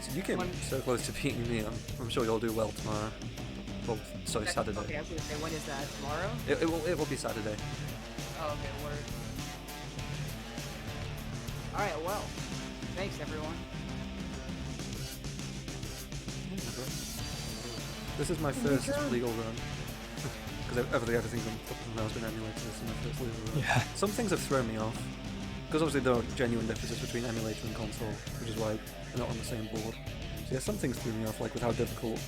So you came so close to beating me. I'm sure you'll do well tomorrow. Well, sorry, Saturday. Okay, I was going to say, when is that? Tomorrow? It will be Saturday. Oh, okay, word. Alright, well, thanks everyone. This is my first legal run. Because everything's on top of now has been emulated. This is my first legal run. Yeah. Some things have thrown me off. Because obviously there are genuine differences between emulator and console, which is why they're not on the same board. So yeah, some things threw me off, like with how difficult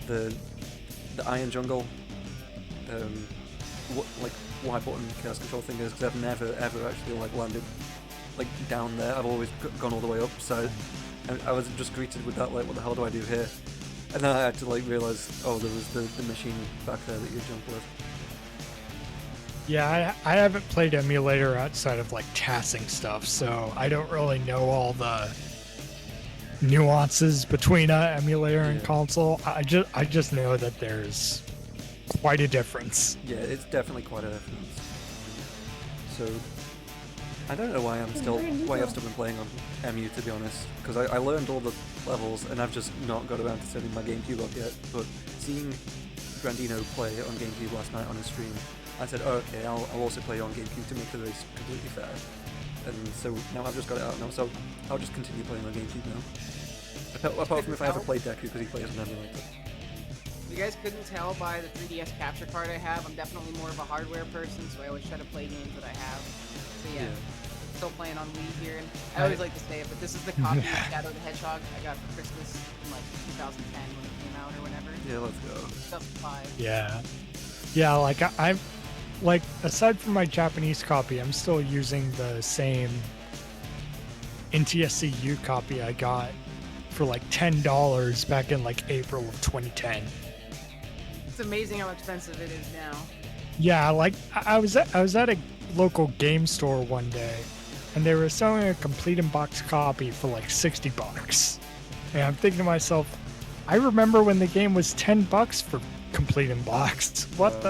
the Iron Jungle what like Y button chaos control thing is, because I've never ever actually like landed like down there. I've always gone all the way up. So I was just greeted with that, like, what the hell do I do here? And then I had to like realize, oh, there was the machine back there that you jump with. Yeah, I haven't played emulator outside of like tassing stuff, so I don't really know all the nuances between emulator and console. I just know that there's quite a difference. Yeah, it's definitely quite a difference. So I don't know why I've still been playing on MU, to be honest, because I learned all the levels and I've just not got around to setting my GameCube up yet. But seeing Brandino play on GameCube last night on his stream, I said, oh, okay, I'll also play on GameCube to make the race completely fair. And so now I've just got it out now, so I'll just continue playing on GameCube now. Apart from if I ever play Deku, because he plays on emulator. If you guys couldn't tell by the 3DS capture card I have, I'm definitely more of a hardware person, so I always try to play games that I have. So yeah, still playing on Wii here, and I always like to say it, but this is the copy of Shadow the Hedgehog I got for Christmas in like 2010 when it came out or whenever. Yeah, let's go. 2005. Yeah, like I'm like, aside from my Japanese copy, I'm still using the same NTSC-U copy I got for like $10 back in like April of 2010. It's amazing how expensive it is now. Yeah, like I was at a local game store one day, and they were selling a complete in box copy for like $60. And I'm thinking to myself, I remember when the game was $10 for complete in box. What's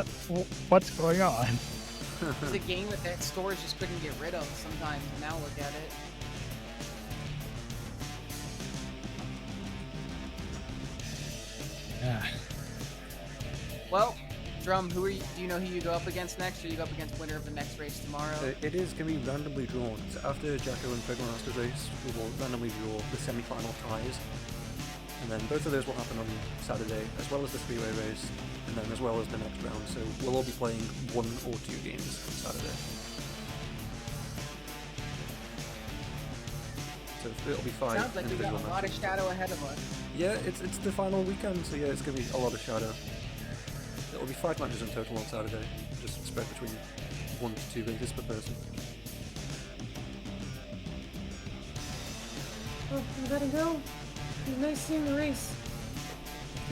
going on? It's a game that stores just couldn't get rid of sometimes. Now look at it. Yeah. Well, Drum, do you know who you go up against next, or you go up against winner of the next race tomorrow? It is going to be randomly drawn. So after Jacko and Pegmaster's race, we will randomly draw the semi-final ties. And then both of those will happen on Saturday, as well as the three-way race, and then as well as the next round. So we'll all be playing 1 or 2 games on Saturday. So it'll be 5. Sounds like we got a lot of Shadow ahead of us. Yeah, it's the final weekend, so yeah, it's going to be a lot of Shadow. It'll be 5 matches in total on Saturday, just spread between 1 to 2 races per person. Oh, we gotta go. It was nice seeing the race.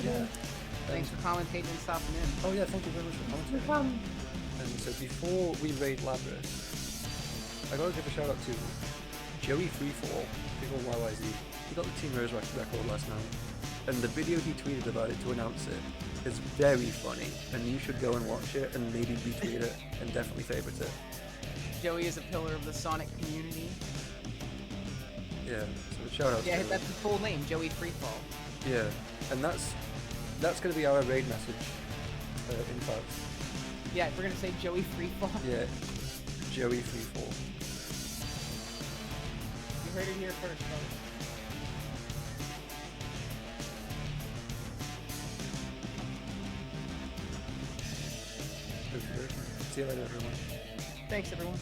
Yeah. Thanks for commentating and stopping in. Oh yeah, thank you very much for No commentating. problem. And so before we raid Labras, I gotta give a shout out to Joey Freefall, people YYZ. He got the Team Rose record last night, and the video he tweeted about it to announce it is very funny, and you should go and watch it and maybe retweet it and definitely favorite it. Joey is a pillar of the Sonic community. Yeah, so shout out. Yeah, to that's his full name, Joey Freefall. Yeah, and that's gonna be our raid message. In fact. Yeah, we're gonna say Joey Freefall. Yeah, Joey Freefall. You heard it here first, folks. See you later, everyone. Thanks, everyone.